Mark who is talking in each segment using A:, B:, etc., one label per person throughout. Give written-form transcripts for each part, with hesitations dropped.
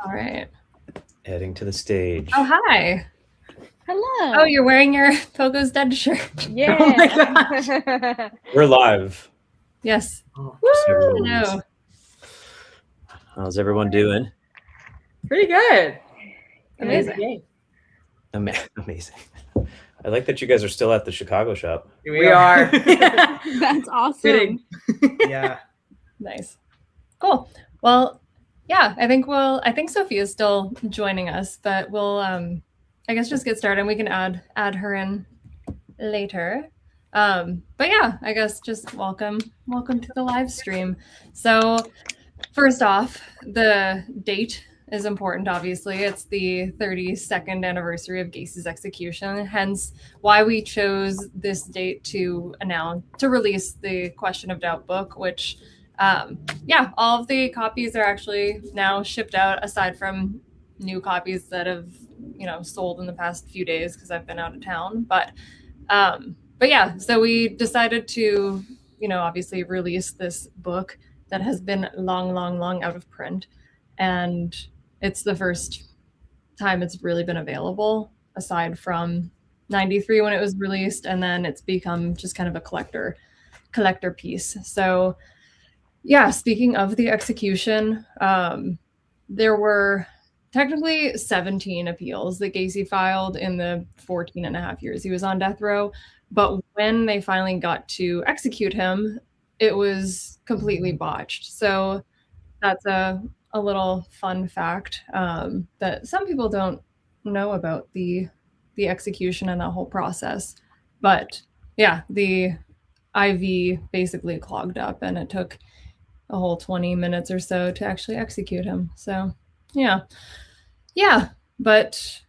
A: All right.
B: Heading to the stage.
A: Oh, hi.
C: Hello.
A: Oh, you're wearing your Pogo's Dead shirt.
C: Yeah.
D: Oh my gosh.
B: We're live.
A: Yes.
B: Hello. How's everyone doing?
D: Pretty good.
A: Amazing.
B: Amazing. I like that you guys are still at the Chicago shop.
D: We are.
C: That's awesome.
D: Fitting. Yeah.
A: Nice. Cool. Well, yeah, I think Sophia's still joining us, but we'll I guess just get started and we can add her in later. But yeah, I guess just welcome to the live stream. So first off, the date is important, obviously. It's the 32nd anniversary of Gacy's execution, hence why we chose this date to release the Question of Doubt book, which all of the copies are actually now shipped out, aside from new copies that have sold in the past few days because I've been out of town. But yeah, so we decided to obviously release this book that has been long out of print, and it's the first time it's really been available, aside from 93 when it was released, and then it's become just kind of a collector piece. So yeah, speaking of the execution, there were technically 17 appeals that Gacy filed in the 14 and a half years he was on death row. But when they finally got to execute him, it was completely botched. So that's a little fun fact that some people don't know about the execution and that whole process. But yeah, the IV basically clogged up, and it took a whole 20 minutes or so to actually execute him. So yeah, but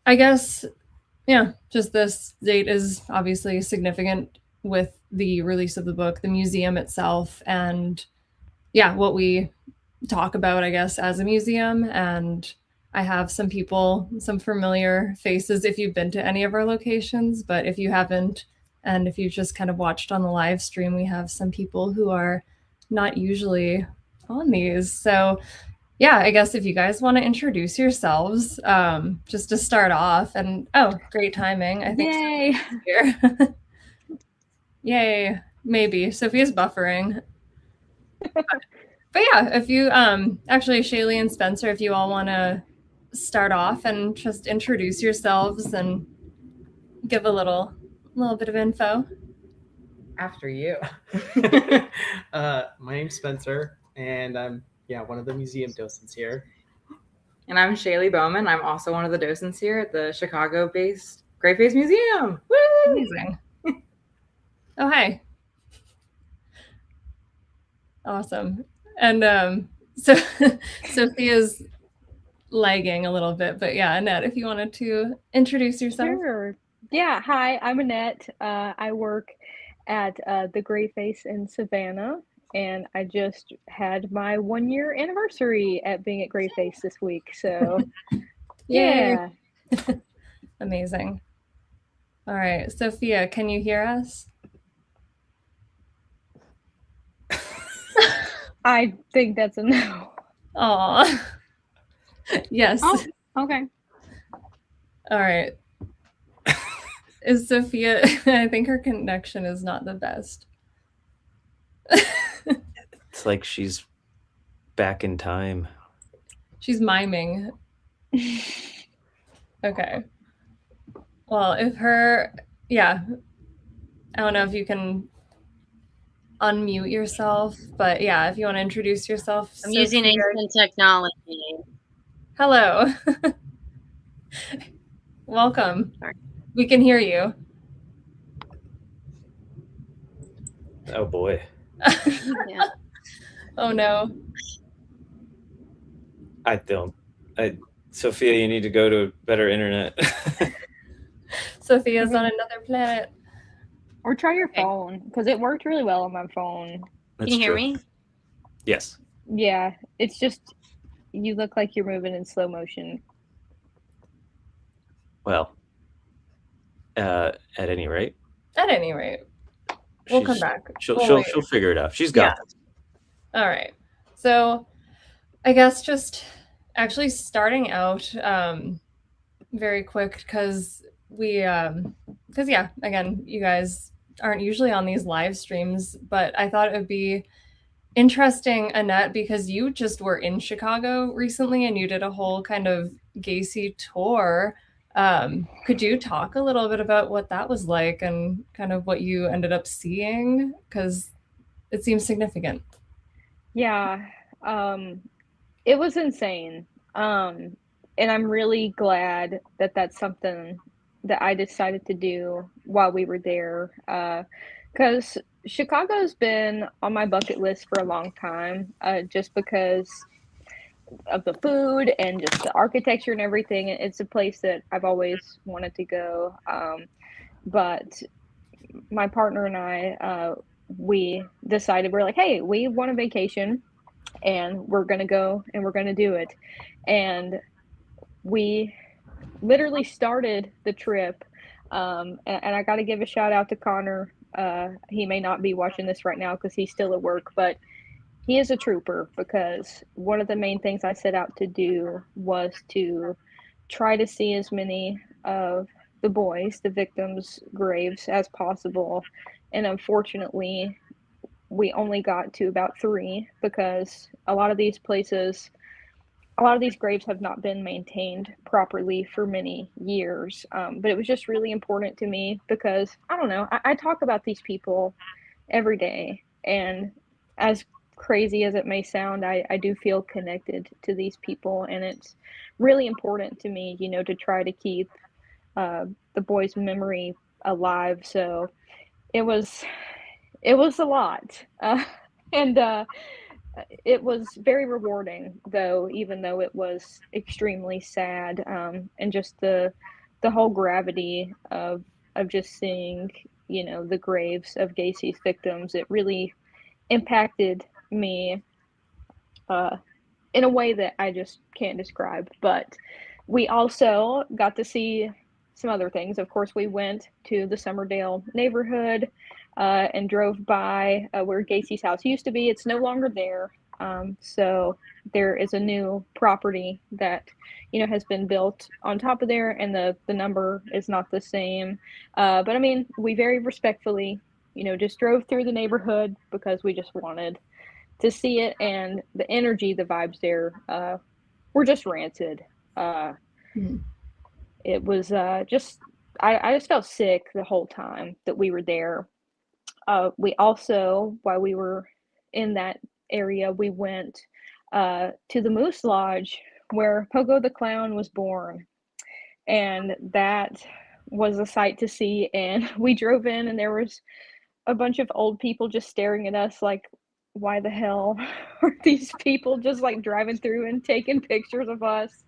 A: I guess, just this date is obviously significant with the release of the book, the museum itself, and what we talk about, I guess, as a museum. And I have some familiar faces if you've been to any of our locations, but if you haven't, and if you've just kind of watched on the live stream, we have some people who are not usually on these. So yeah, I guess if you guys want to introduce yourselves, just to start off. And great timing. I think
C: Yay.
A: here. Yay. Maybe Sophia's buffering. But yeah, if you actually, Shaylee and Spencer, if you all want to start off and just introduce yourselves and give a little bit of info.
D: After you. My name's Spencer, and I'm one of the museum docents here.
E: And I'm Shaylee Bowman. I'm also one of the docents here at the Chicago-based Graveface Museum. Woo!
A: Amazing. Oh, hi. Awesome. And so Sophia's lagging a little bit, but yeah, Annette, if you wanted to introduce yourself.
C: Sure. Yeah, hi, I'm Annette. I work at the Graveface in Savannah, and I just had my 1-year anniversary at being at Graveface this week. So yeah.
A: Amazing. All right, Sophia, can you hear us?
C: I think that's a no.
A: Aw. Yes.
C: Oh, okay.
A: All right. Is Sophia, I think her connection is not the best.
B: It's like she's back in time.
A: She's miming. Okay. Well, I don't know if you can unmute yourself, but yeah, if you want to introduce yourself.
F: I'm using ancient technology.
A: Hello. Welcome.
F: Sorry.
A: We can hear you.
B: Oh boy.
F: Yeah.
A: Oh no.
B: Sophia, you need to go to better internet.
A: Sophia's on another planet.
C: Or try your phone, because it worked really well on my phone.
F: Can you hear me?
B: Yes.
C: Yeah, it's just you look like you're moving in slow motion.
B: Well, at any rate.
A: At any rate, we'll come back.
B: She'll figure it out. She's got this.
A: All right. So I guess just actually starting out very quick because yeah, again, you guys aren't usually on these live streams, but I thought it would be interesting, Annette, because you just were in Chicago recently and you did a whole kind of Gacy tour. Could you talk a little bit about what that was like and kind of what you ended up seeing? Because it seems significant.
C: Yeah, it was insane. And I'm really glad that that's something that I decided to do while we were there. Because Chicago's been on my bucket list for a long time, just because of the food and just the architecture and everything. It's a place that I've always wanted to go. But my partner and I, we decided, we're like, hey, we want a vacation and we're going to go and we're going to do it. And we literally started the trip. And I got to give a shout out to Connor. He may not be watching this right now because he's still at work, but he is a trooper, because one of the main things I set out to do was to try to see as many of the boys, the victims' graves, as possible. And unfortunately, we only got to about 3 because a lot of these places, a lot of these graves have not been maintained properly for many years. But it was just really important to me because, I don't know, I talk about these people every day. And as crazy as it may sound, I do feel connected to these people. And it's really important to me, to try to keep the boys' memory alive. So it was a lot. And it was very rewarding, though, even though it was extremely sad. And just the whole gravity of just seeing, the graves of Gacy's victims, it really impacted me in a way that I just can't describe. But we also got to see some other things. Of course, we went to the Summerdale neighborhood and drove by where Gacy's house used to be. It's no longer there. So there is a new property that, has been built on top of there, and the number is not the same. But I mean, we very respectfully, just drove through the neighborhood because we just wanted to see it, and the energy, the vibes there were just rancid. It was just, I just felt sick the whole time that we were there. We also, while we were in that area, we went to the Moose Lodge where Pogo the Clown was born. And that was a sight to see. And we drove in, and there was a bunch of old people just staring at us like, why the hell are these people just like driving through and taking pictures of us?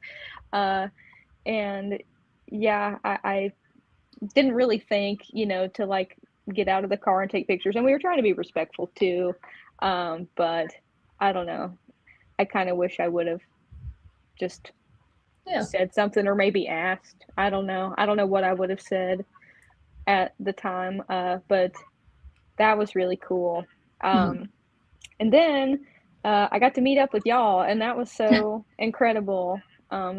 C: And yeah, I didn't really think, to like get out of the car and take pictures. And we were trying to be respectful too. But I don't know. I kind of wish I would have just said something, or maybe asked. I don't know. I don't know what I would have said at the time. But that was really cool. And then I got to meet up with y'all, and that was so incredible.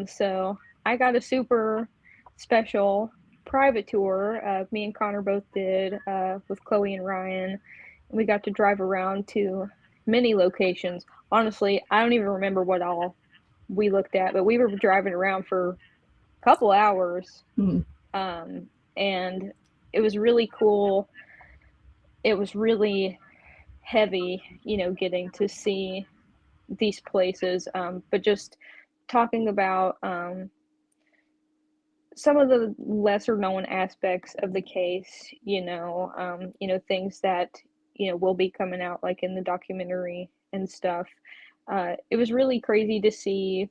C: So I got a super special private tour. Me and Connor both did with Chloe and Ryan. We got to drive around to many locations. Honestly, I don't even remember what all we looked at, but we were driving around for a couple hours. And it was really cool. It was really heavy, getting to see these places. But just talking about some of the lesser known aspects of the case, things that, will be coming out like in the documentary and stuff. It was really crazy to see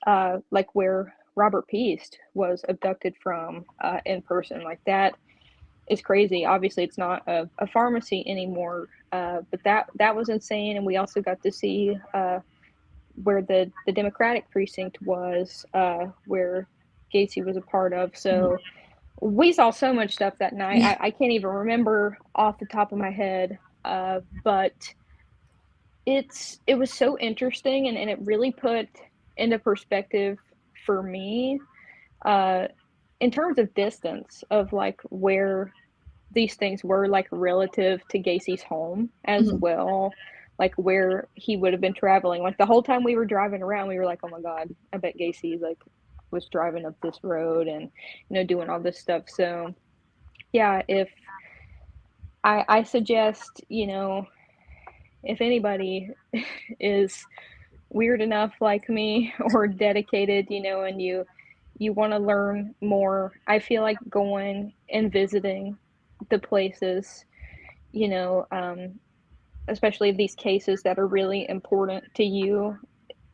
C: like where Robert Peast was abducted from in person. Like, that is crazy. Obviously, it's not a pharmacy anymore, but that was insane. And we also got to see where the Democratic precinct was, where Gacy was a part of. So we saw so much stuff that night. I can't even remember off the top of my head, but it was so interesting, and it really put into perspective for me, in terms of distance of like where these things were like relative to Gacy's home as well, like where he would have been traveling. Like the whole time we were driving around, we were like, oh my God, I bet Gacy like was driving up this road and, doing all this stuff. So yeah, if I suggest, if anybody is weird enough like me or dedicated, and you want to learn more, I feel like going and visiting the places, especially these cases that are really important to you.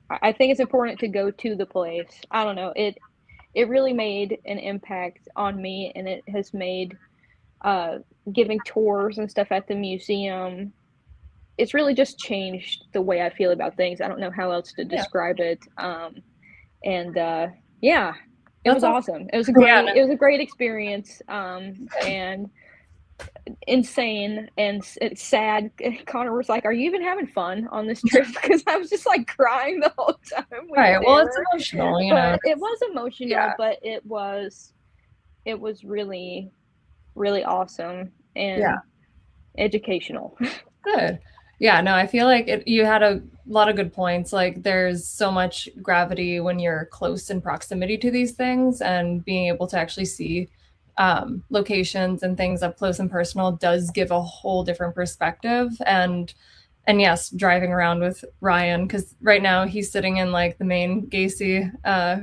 C: I think it's important to go to the place. I don't know. It really made an impact on me, and it has made giving tours and stuff at the museum. It's really just changed the way I feel about things. I don't know how else to describe it. Yeah, it was awesome. It was a great experience. And insane and sad. Connor was like, "Are you even having fun on this trip?" Because I was just like crying the whole time.
A: Right. Well, it's emotional,
C: It was emotional, but it was really, really awesome and educational.
A: Good. Yeah, no, I feel like you had a lot of good points. Like there's so much gravity when you're close in proximity to these things, and being able to actually see locations and things up close and personal does give a whole different perspective. And yes, driving around with Ryan, because right now he's sitting in like the main Gacy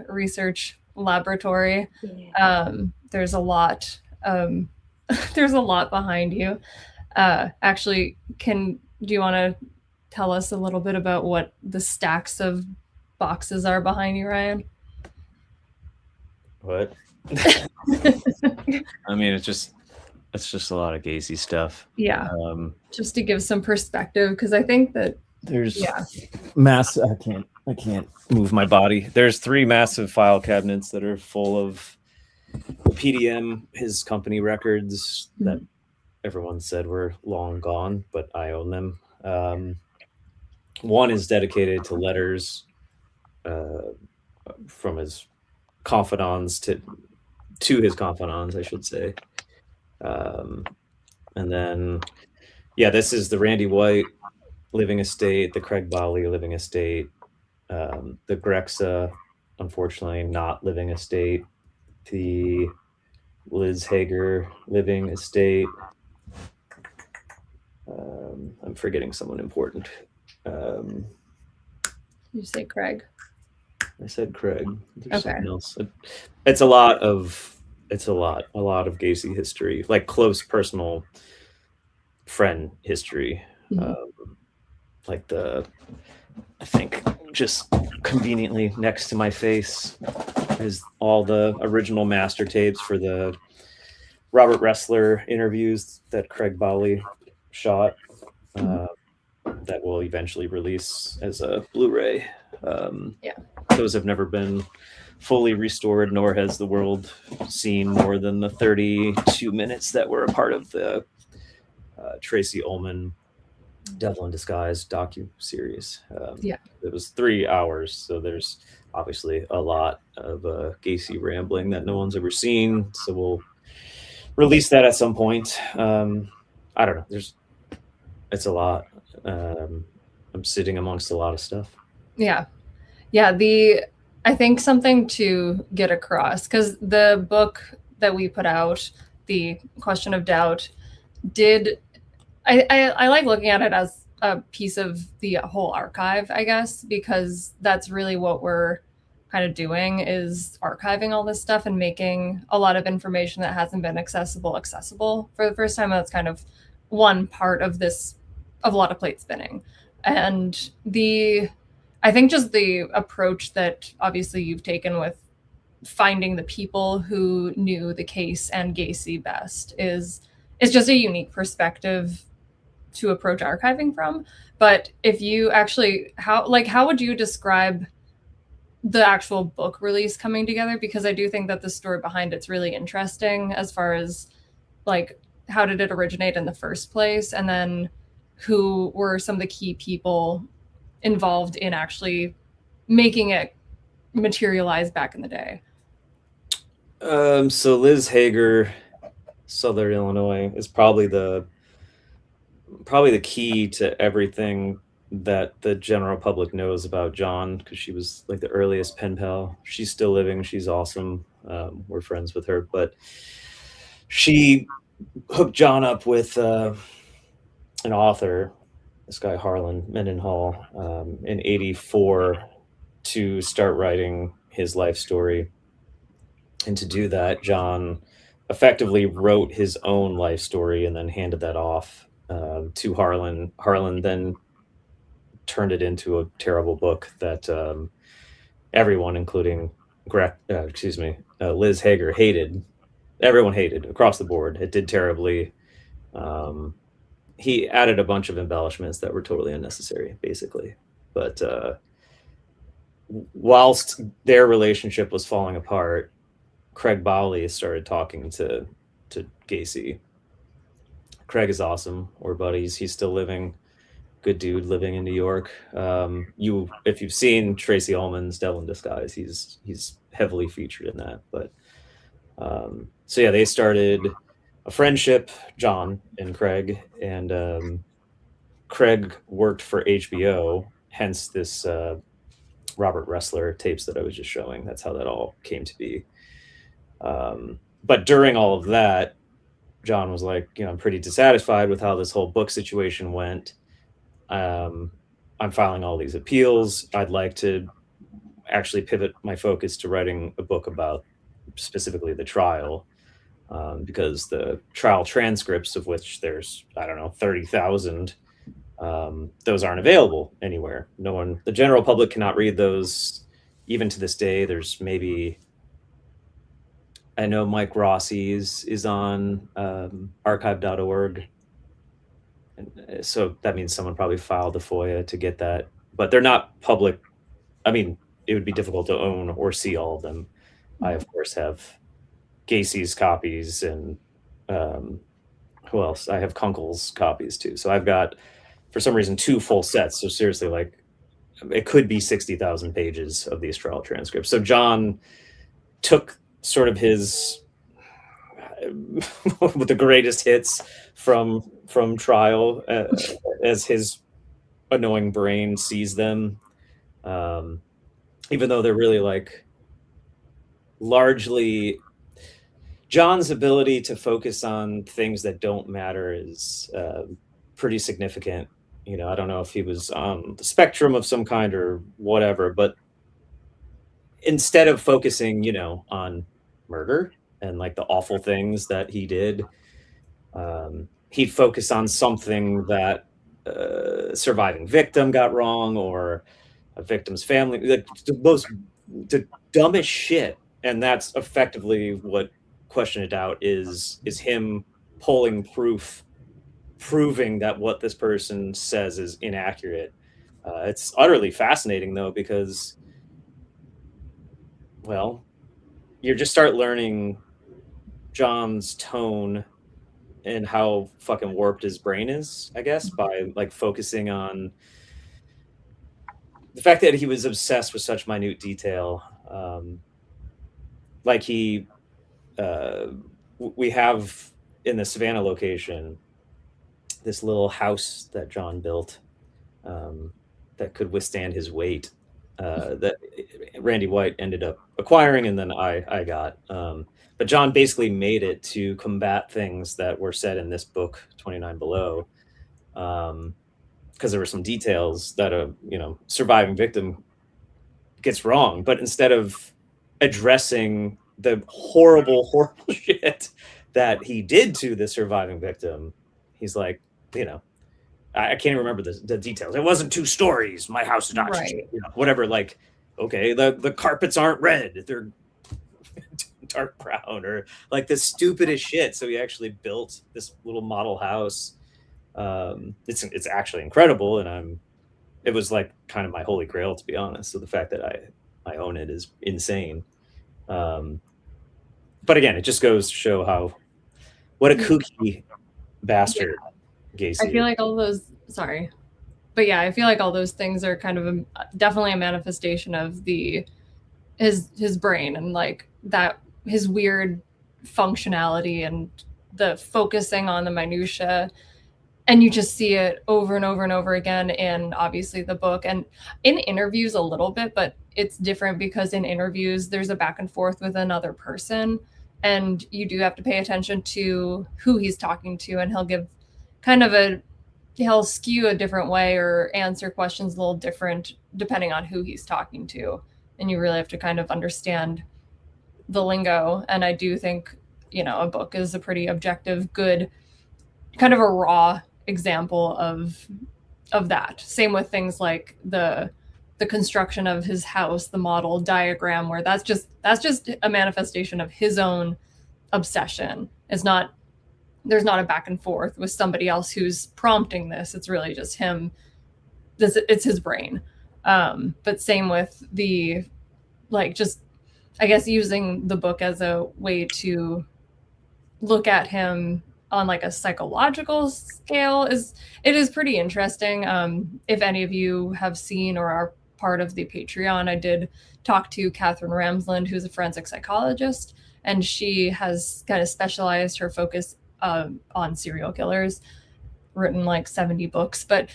A: research laboratory. There's a lot there's a lot behind you. Actually, do you want to tell us a little bit about what the stacks of boxes are behind you, Ryan?
B: What? I mean, it's just a lot of Gacy stuff.
A: Yeah. Just to give some perspective, because I think that
B: there's I can't move my body. There's 3 massive file cabinets that are full of PDM, his company records that everyone said were long gone, but I own them. One is dedicated to letters from his confidants to his confidants, I should say. And then, this is the Randy White living estate, the Craig Bali living estate, the Grexa, unfortunately not living estate, the Liz Hager living estate. I'm forgetting someone important.
A: You say Craig?
B: I said Craig. There's
A: okay.
B: Something else. It's a lot of Gacy history, like close personal friend history. Like I think just conveniently next to my face is all the original master tapes for the Robert Ressler interviews that Craig Bali shot. That will eventually release as a Blu-ray. Those have never been fully restored, nor has the world seen more than the 32 minutes that were a part of the Tracy Ullman Devil in Disguise docu-series. It was 3 hours, so there's obviously a lot of Gacy rambling that no one's ever seen, so we'll release that at some point. I don't know. It's a lot. I'm sitting amongst a lot of stuff.
A: I think something to get across, because the book that we put out, The Question of Doubt, I like looking at it as a piece of the whole archive, I guess, because that's really what we're kind of doing, is archiving all this stuff and making a lot of information that hasn't been accessible for the first time. That's kind of one part of a lot of plate spinning. And I think just the approach that obviously you've taken with finding the people who knew the case and Gacy best is just a unique perspective to approach archiving from. But if you actually, how would you describe the actual book release coming together? Because I do think that the story behind it's really interesting, as far as like, how did it originate in the first place? And then who were some of the key people involved in actually making it materialized back in the day?
B: So Liz Hager, Southern Illinois, is probably the key to everything that the general public knows about John, because she was like the earliest pen pal. She's still living. She's awesome. We're friends with her, but she hooked John up with an author, this guy Harlan Mendenhall, in '84 to start writing his life story. And to do that, John effectively wrote his own life story and then handed that off to Harlan. Harlan then turned it into a terrible book that everyone, including Liz Hager, hated. Everyone hated across the board. It did terribly. He added a bunch of embellishments that were totally unnecessary, basically. But whilst their relationship was falling apart, Craig Bowley started talking to Gacy. Craig is awesome. We're buddies. He's still living. Good dude living in New York. If you've seen Tracy Ullman's Devil in Disguise, he's heavily featured in that. But so yeah, they started a friendship, John and Craig, and Craig worked for HBO, hence this Robert Ressler tapes that I was just showing. That's how that all came to be. But during all of that, John was like, I'm pretty dissatisfied with how this whole book situation went. I'm filing all these appeals. I'd like to actually pivot my focus to writing a book about specifically the trial, because the trial transcripts, of which there's, 30,000, those aren't available anywhere. The general public cannot read those. Even to this day, there's maybe, I know Mike Rossi's is on archive.org. And so that means someone probably filed a FOIA to get that, but they're not public. I mean, it would be difficult to own or see all of them. I, of course, have Gacy's copies, and who else? I have Kunkel's copies too. So I've got, for some reason, 2 full sets. So seriously, like, it could be 60,000 pages of these trial transcripts. So John took sort of his with the greatest hits from trial as his annoying brain sees them, even though they're really like largely John's ability to focus on things that don't matter is pretty significant. I don't know if he was on the spectrum of some kind or whatever, but instead of focusing, on murder and like the awful things that he did, he'd focus on something that a surviving victim got wrong, or a victim's family, like the dumbest shit. And that's effectively what Question of Doubt is him pulling proof, proving that what this person says is inaccurate. It's utterly fascinating, though, because, well, you just start learning John's tone and how fucking warped his brain is, I guess, by like focusing on the fact that he was obsessed with such minute detail. Like we have in the Savannah location this little house that John built that could withstand his weight, that Randy White ended up acquiring, and then I got. But John basically made it to combat things that were said in this book, 29 Below, because there were some details that a surviving victim gets wrong. But instead of addressing the horrible shit that he did to the surviving victim, he's like, I can't remember the details. It wasn't 2 stories. My house is not,
A: right.
B: Whatever. Like, okay, the carpets aren't red. They're dark brown, or like the stupidest shit. So he actually built this little model house. It's actually incredible, and it was like kind of my holy grail, to be honest. So the fact that I own it is insane. But again, it just goes to show what a kooky bastard Gacy.
A: I feel like all those, I feel like all those things are kind of definitely a manifestation of the his brain and like that his weird functionality and the focusing on the minutia. And you just see it over and over and over again in obviously the book and in interviews a little bit, but it's different because in interviews there's a back and forth with another person and you do have to pay attention to who he's talking to, and he'll give kind of he'll skew a different way or answer questions a little different depending on who he's talking to. And you really have to kind of understand the lingo. And I do think, a book is a pretty objective, good, kind of a raw example of that. Same with things like the construction of his house, the model diagram, where that's just a manifestation of his own obsession. There's not a back and forth with somebody else who's prompting this. It's really just him. It's his brain. But same with the, like, just, I guess, using the book as a way to look at him on like a psychological scale is pretty interesting. If any of you have seen or are part of the Patreon, I did talk to Catherine Ramsland, who's a forensic psychologist, and she has kind of specialized her focus on serial killers, written like 70 books. But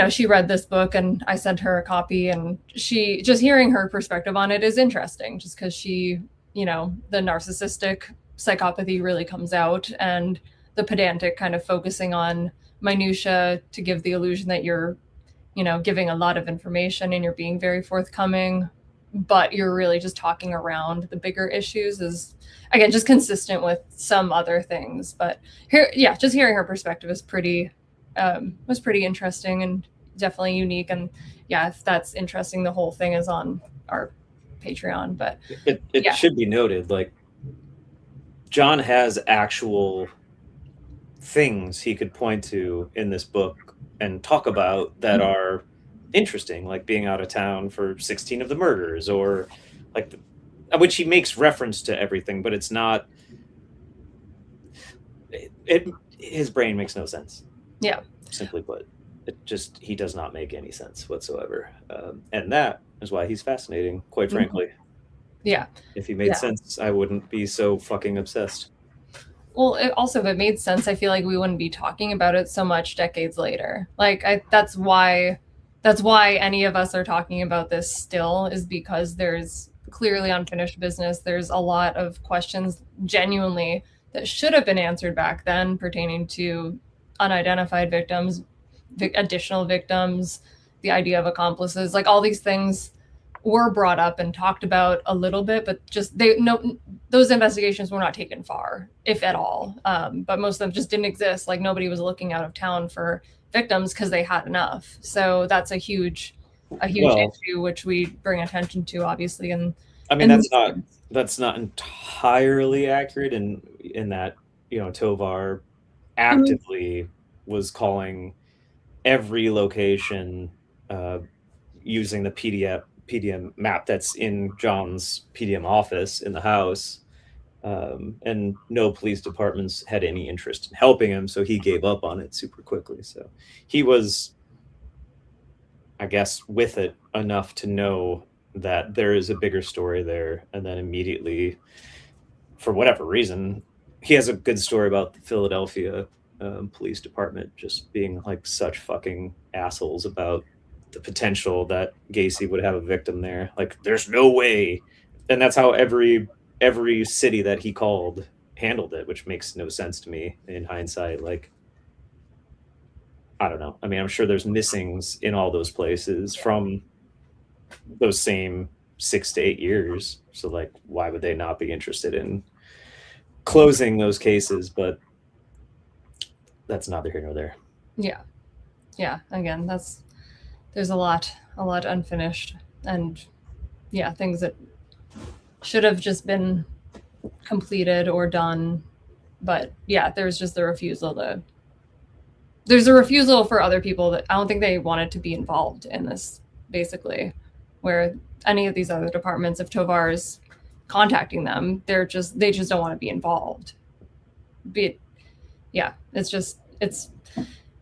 A: she read this book and I sent her a copy, and she, just hearing her perspective on it is interesting, just because she, the narcissistic psychopathy really comes out, and the pedantic kind of focusing on minutia to give the illusion that you're, giving a lot of information and you're being very forthcoming, but you're really just talking around the bigger issues is, again, just consistent with some other things. But here, just hearing her perspective is was pretty interesting and definitely unique. And if that's interesting, the whole thing is on our Patreon. But
B: it should be noted, like, John has actual things he could point to in this book and talk about that are interesting, like being out of town for 16 of the murders, or like which he makes reference to everything, but it's not his brain makes no sense. Simply put, he does not make any sense whatsoever, and that is why he's fascinating, quite frankly. If he made sense, I wouldn't be so fucking obsessed.
A: Well, if it made sense, I feel like we wouldn't be talking about it so much decades later. Like, that's why any of us are talking about this still, is because there's clearly unfinished business. There's a lot of questions genuinely that should have been answered back then pertaining to unidentified victims, additional victims, the idea of accomplices, like all these things were brought up and talked about a little bit, but just those investigations were not taken far, if at all. But most of them just didn't exist. Like, nobody was looking out of town for victims because they had enough. So that's a huge issue, which we bring attention to, obviously. And
B: I mean, that's not entirely accurate in that, Tovar actively was calling every location using the PDM map that's in John's PDM office in the house, and no police departments had any interest in helping him, so he gave up on it super quickly. So he was, I guess, with it enough to know that there is a bigger story there, and then immediately, for whatever reason, he has a good story about the Philadelphia police department just being like such fucking assholes about the potential that Gacy would have a victim there. Like, there's no way. And that's how every city that he called handled it, which makes no sense to me in hindsight. Like, I don't know. I mean, I'm sure there's missings in all those places from those same 6 to 8 years. So, like, why would they not be interested in closing those cases? But that's neither here nor there.
A: Again, there's a lot unfinished, and things that should have just been completed or done. But there's just there's a refusal for other people that I don't think they wanted to be involved in this, basically, where any of these other departments, if Tovar is contacting them, they just don't want to be involved.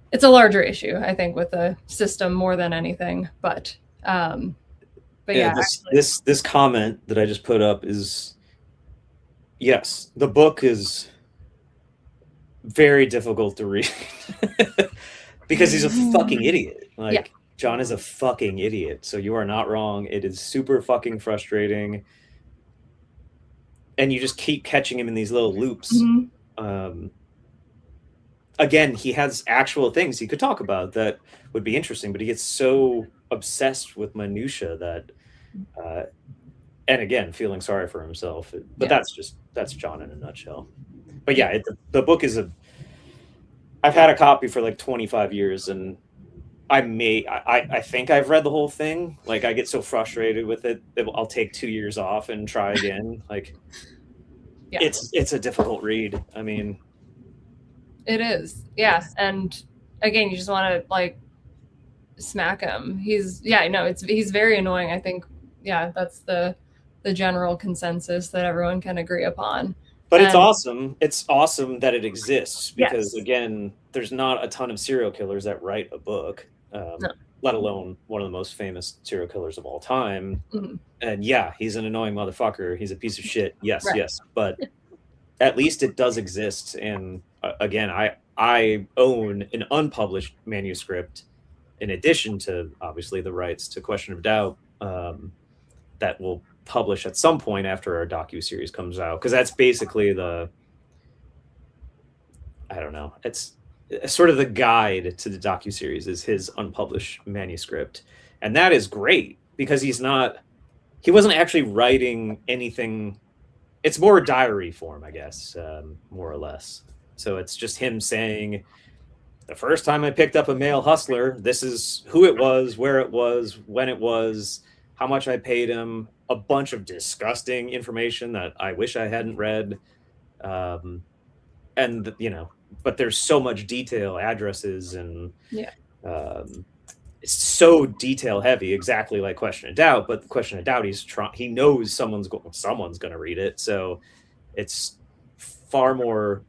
A: It's a larger issue, I think, with the system more than anything. But But
B: Yeah, this comment that I just put up is, yes, the book is very difficult to read because he's a fucking idiot. Like,
A: Yeah.
B: John is a fucking idiot. So you are not wrong. It is super fucking frustrating. And you just keep catching him in these little loops. Again, he has actual things he could talk about that would be interesting, but he gets so obsessed with minutia that, and again, feeling sorry for himself. But that's John in a nutshell. But yeah, the book is I've had a copy for like 25 years, and I think I've read the whole thing. Like, I get so frustrated with it that I'll take 2 years off and try again. Like, it's a difficult read. I mean,
A: it is. Yeah. And again, you just want to like smack him. He's very annoying. I think, that's the general consensus that everyone can agree upon.
B: But it's awesome. It's awesome that it exists because, again, there's not a ton of serial killers that write a book, let alone one of the most famous serial killers of all time. And yeah, he's an annoying motherfucker. He's a piece of shit. Yes, yes. But at least it does exist. And again, I own an unpublished manuscript in addition to, obviously, the rights to Question of Doubt that will publish at some point after our docuseries comes out, because that's basically it's sort of the guide to the docuseries is his unpublished manuscript. And that is great because he wasn't actually writing anything. It's more diary form, I guess, more or less. So it's just him saying, the first time I picked up a male hustler, this is who it was, where it was, when it was, how much I paid him, a bunch of disgusting information that I wish I hadn't read. And, but there's so much detail, addresses, and it's so detail heavy, exactly like Question of Doubt. But the Question of Doubt, he knows someone's going to read it. So it's far more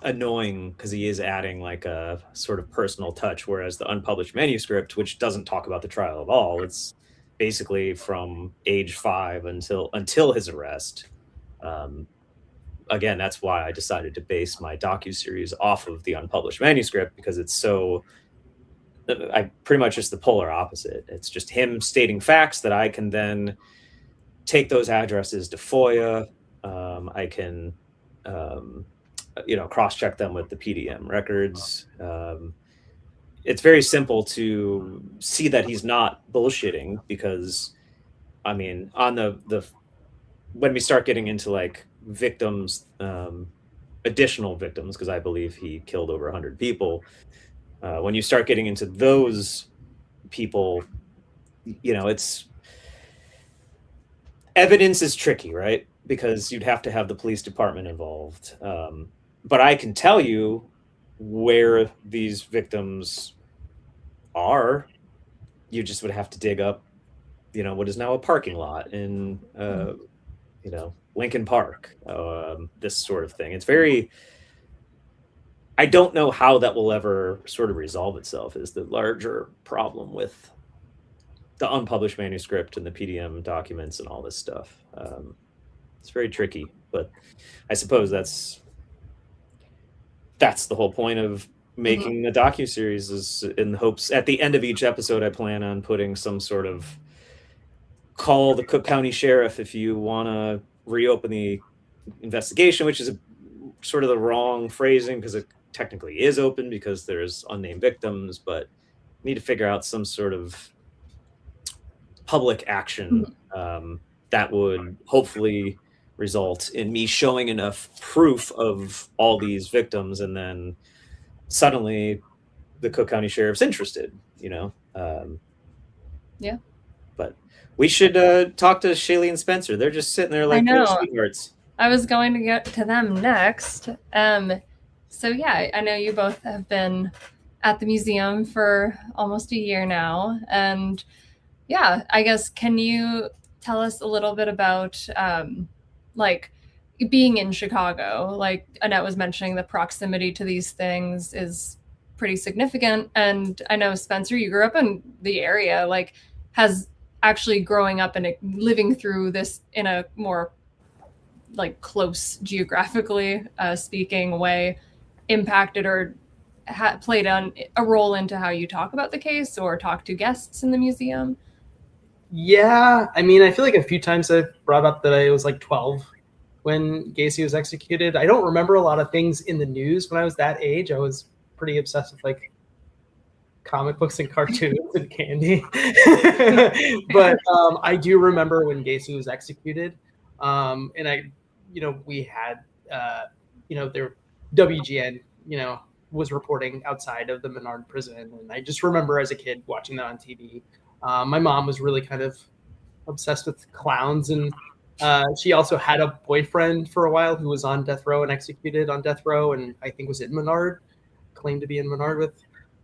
B: annoying because he is adding like a sort of personal touch, whereas the unpublished manuscript, which doesn't talk about the trial at all, it's basically from age 5 until his arrest. Again, that's why I decided to base my docuseries off of the unpublished manuscript, because I pretty much just the polar opposite. It's just him stating facts that I can then take those addresses to FOIA. I can cross-check them with the PDM records. It's very simple to see that he's not bullshitting, because, I mean, on when we start getting into like victims, additional victims, because I believe he killed over 100 people. When you start getting into those people, it's evidence is tricky, right? Because you'd have to have the police department involved. But I can tell you where these victims are. You just would have to dig up, what is now a parking lot in, Lincoln Park, this sort of thing. It's very, I don't know how that will ever sort of resolve itself, is the larger problem with the unpublished manuscript and the PDM documents and all this stuff. It's very tricky, but I suppose that's the whole point of making the docuseries, is in the hopes at the end of each episode, I plan on putting some sort of call the Cook County Sheriff if you want to reopen the investigation, which is sort of the wrong phrasing, because it technically is open because there's unnamed victims, but need to figure out some sort of public action that would hopefully result in me showing enough proof of all these victims, and then suddenly the Cook County Sheriff's interested, But we should talk to Shaylee and Spencer. They're just sitting there like little sweethearts.
A: I was going to get to them next. So yeah, I know you both have been at the museum for almost a year now. And yeah, I guess, can you tell us a little bit about like being in Chicago? Like Annette was mentioning, the proximity to these things is pretty significant. And I know, Spencer, you grew up in the area. Like, has actually growing up and living through this in a more like close geographically speaking way impacted or played a role into how you talk about the case or talk to guests in the museum?
D: Yeah, I mean, I feel like a few times I've brought up that I was like 12 when Gacy was executed. I don't remember a lot of things in the news when I was that age. I was pretty obsessed with like comic books and cartoons and candy. But I do remember when Gacy was executed. And I, we had, their WGN, was reporting outside of the Menard prison. And I just remember as a kid watching that on TV. My mom was really kind of obsessed with clowns, and she also had a boyfriend for a while who was on death row and executed on death row, and I think was in Menard, claimed to be in Menard with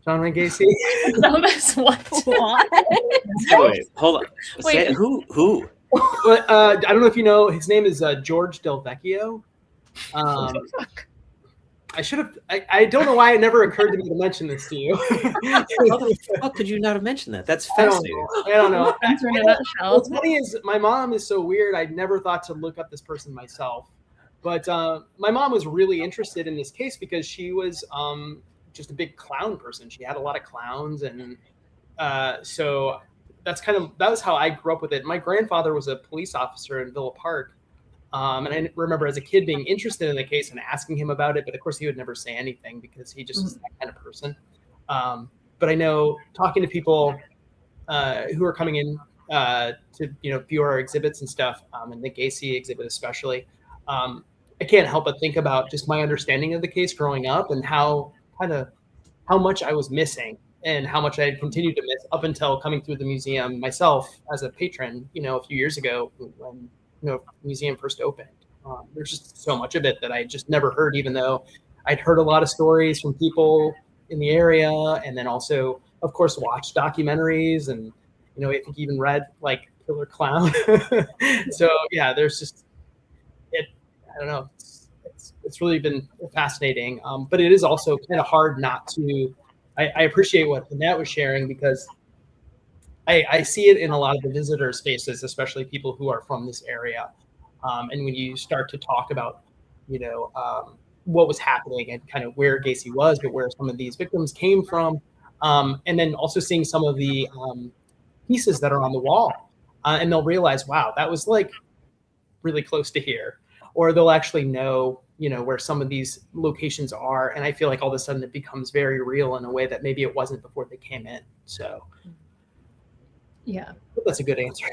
D: John Wayne Gacy.
A: No, that's what?
B: Wait, hold on.
A: Wait.
B: Who?
D: But I don't know if you know, his name is George Del Vecchio. I should have. I don't know why it never occurred to me to mention this to you.
B: How could you not have mentioned that? That's fascinating.
D: I don't know.
A: Answer in a nutshell.
D: What's funny is my mom is so weird. I never thought to look up this person myself, but my mom was really interested in this case because she was just a big clown person. She had a lot of clowns, and so that was how I grew up with it. My grandfather was a police officer in Villa Park. And I remember as a kid being interested in the case and asking him about it, but of course he would never say anything because he just is that kind of person. But I know talking to people who are coming in to view our exhibits and stuff, and the Gacy exhibit especially, I can't help but think about just my understanding of the case growing up and how much I was missing and how much I had continued to miss up until coming through the museum myself as a patron, a few years ago when the museum first opened. There's just so much of it that I just never heard, even though I'd heard a lot of stories from people in the area, and then also, of course, watched documentaries, and I think even read like Killer Clown. So yeah, there's just it. I don't know. It's really been fascinating, but it is also kind of hard not to. I appreciate what Annette was sharing because I see it in a lot of the visitor spaces, especially people who are from this area. And when you start to talk about, what was happening and kind of where Gacy was, but where some of these victims came from, and then also seeing some of the pieces that are on the wall, and they'll realize, wow, that was like really close to here, or they'll actually know, where some of these locations are. And I feel like all of a sudden it becomes very real in a way that maybe it wasn't before they came in. So.
A: Yeah,
D: that's a good answer.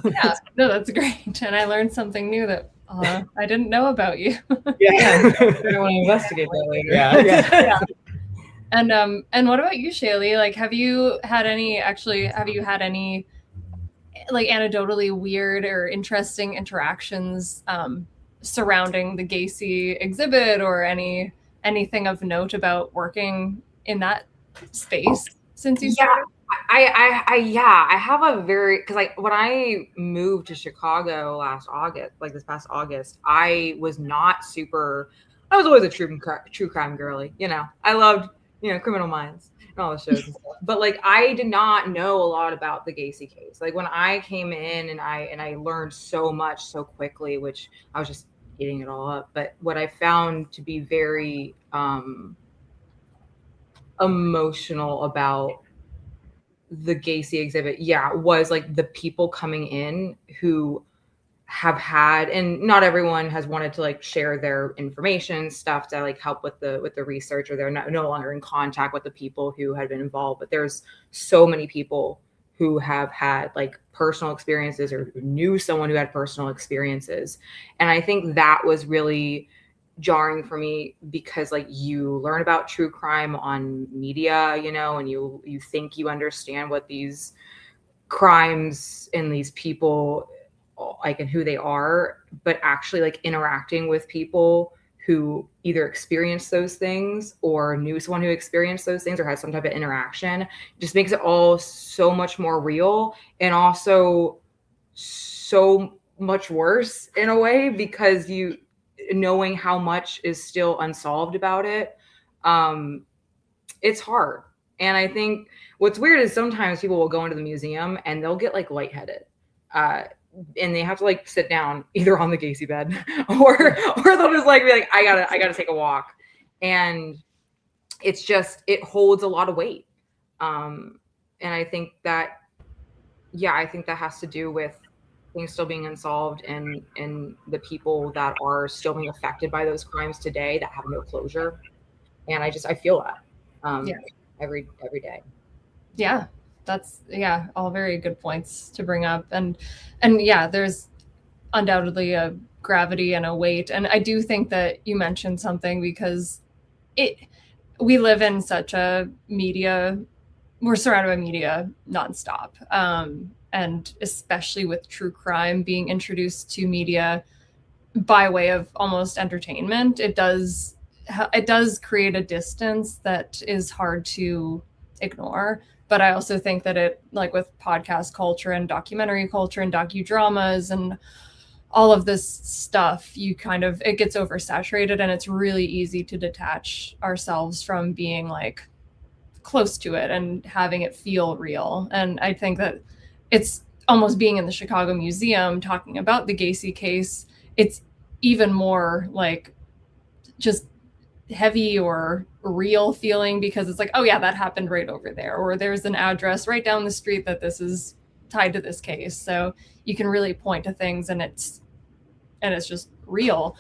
A: Yeah, no, that's great, and I learned something new that I didn't know about you.
D: Yeah,
E: I don't want to investigate that later.
D: Yeah.
A: And what about you, Shaylee? Like, have you had any like anecdotally weird or interesting interactions surrounding the Gacy exhibit, or anything of note about working in that space since you started?
E: I have a very, because like when I moved to Chicago this past August, I was always a true crime girly. I loved Criminal Minds and all the shows and stuff. But like I did not know a lot about the Gacy case. Like when I came in and I learned so much so quickly, which I was just eating it all up. But what I found to be very emotional about the Gacy exhibit, was like the people coming in who have had, and not everyone has wanted to like share their information stuff to like help with the research, or they're no longer in contact with the people who had been involved. But there's so many people who have had like personal experiences or knew someone who had personal experiences. And I think that was really jarring for me, because like you learn about true crime on media, and you think you understand what these crimes and these people like and who they are, but actually like interacting with people who either experienced those things or knew someone who experienced those things or had some type of interaction just makes it all so much more real, and also so much worse in a way, because knowing how much is still unsolved about it, it's hard. And I think what's weird is sometimes people will go into the museum and they'll get like lightheaded. And they have to like sit down either on the Gacy bed or they'll just like be like, I gotta take a walk. And it's just, it holds a lot of weight. And I think that, I think that has to do with things still being unsolved and the people that are still being affected by those crimes today that have no closure. And I feel that every day.
A: Yeah, that's all very good points to bring up. And yeah, there's undoubtedly a gravity and a weight. And I do think that you mentioned something, because we live in such a media, we're surrounded by media nonstop. And especially with true crime being introduced to media by way of almost entertainment, it does create a distance that is hard to ignore. But I also think that it, like with podcast culture and documentary culture and docudramas and all of this stuff, it gets oversaturated, and it's really easy to detach ourselves from being like close to it and having it feel real. And I think that it's almost being in the Chicago Museum talking about the Gacy case, it's even more like just heavy or real feeling, because it's like, oh yeah, that happened right over there, or there's an address right down the street that this is tied to this case. So you can really point to things, and it's just real.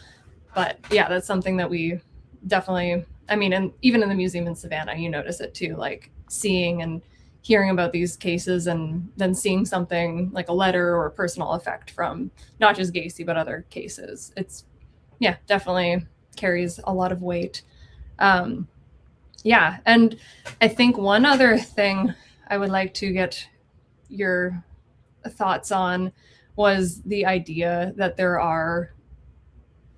A: But yeah, that's something that we definitely, I mean, and even in the museum in Savannah, you notice it too, like seeing and hearing about these cases, and then seeing something like a letter or a personal effect from not just Gacy, but other cases. It's, definitely carries a lot of weight. And I think one other thing I would like to get your thoughts on was the idea that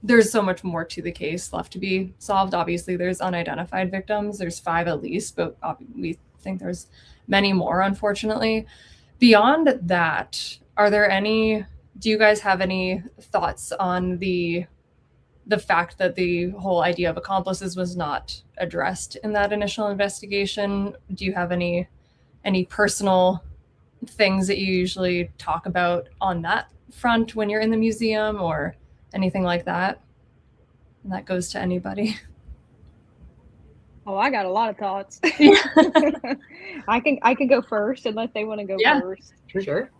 A: there's so much more to the case left to be solved. Obviously, there's unidentified victims. There's 5 at least, but we think there's many more, unfortunately. Beyond that, do you guys have any thoughts on the fact that the whole idea of accomplices was not addressed in that initial investigation? Do you have any personal things that you usually talk about on that front when you're in the museum, or anything like that? And that goes to anybody.
C: Oh, I got a lot of thoughts. I can go first unless they want to go first.
E: Sure.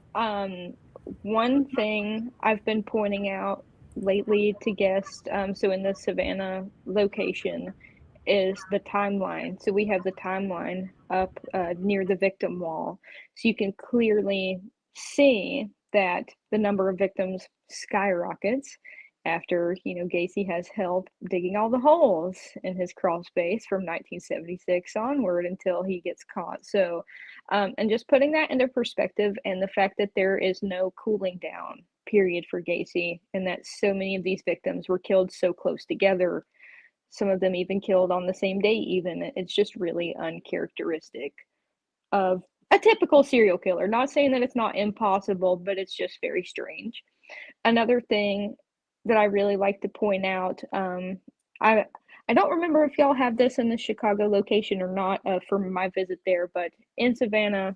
C: One thing I've been pointing out lately to guests, so in the Savannah location, is the timeline. So we have the timeline up near the victim wall. So you can clearly see that the number of victims skyrockets after, Gacy has help digging all the holes in his crawl space from 1976 onward until he gets caught. So, and just putting that into perspective, and the fact that there is no cooling down period for Gacy, and that so many of these victims were killed so close together, some of them even killed on the same day even, it's just really uncharacteristic of a typical serial killer. Not saying that it's not impossible, but it's just very strange. Another thing that I really like to point out, I don't remember if y'all have this in the Chicago location or not from my visit there, but in Savannah,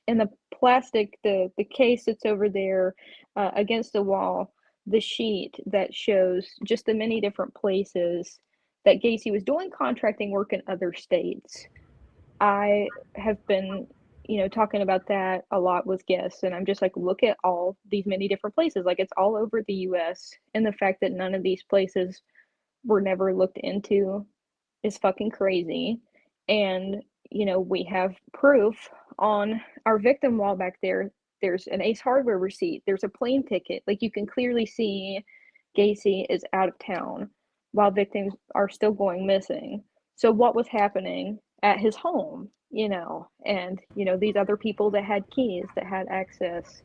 C: in the plastic, the case that's over there against the wall, the sheet that shows just the many different places that Gacy was doing contracting work in other states. I have been, talking about that a lot with guests, and I'm just like, look at all these many different places. Like, it's all over the US, and the fact that none of these places were never looked into is fucking crazy. And, we have proof on our victim wall back there. There's an Ace Hardware receipt. There's a plane ticket. Like, you can clearly see Gacy is out of town while victims are still going missing. So what was happening at his home, and, these other people that had keys, that had access,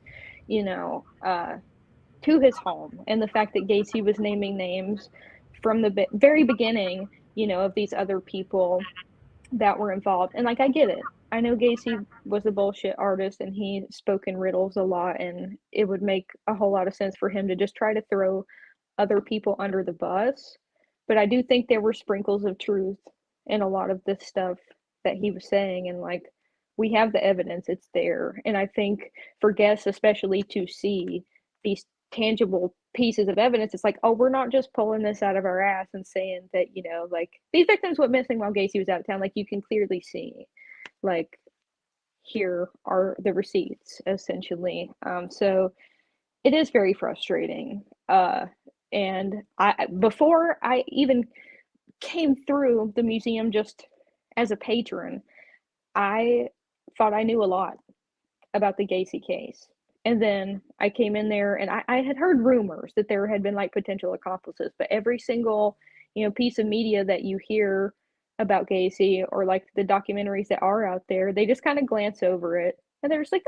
C: to his home, and the fact that Gacy was naming names from the very beginning, of these other people that were involved. And like, I get it. I know Gacy was a bullshit artist, and he spoke in riddles a lot, and it would make a whole lot of sense for him to just try to throw other people under the bus. But I do think there were sprinkles of truth in a lot of this stuff that he was saying, and like we have the evidence, it's there. And I think for guests especially to see these tangible pieces of evidence, it's like, oh, we're not just pulling this out of our ass and saying that, you know, like these victims went missing while Gacy was out of town. Like you can clearly see, like, here are the receipts essentially. So it is very frustrating. And before I even came through the museum just as a patron, I thought I knew a lot about the Gacy case. And then I came in there and I had heard rumors that there had been like potential accomplices, but every single, you know, piece of media that you hear about Gacy or like the documentaries that are out there, they just kind of glance over it and they're just like,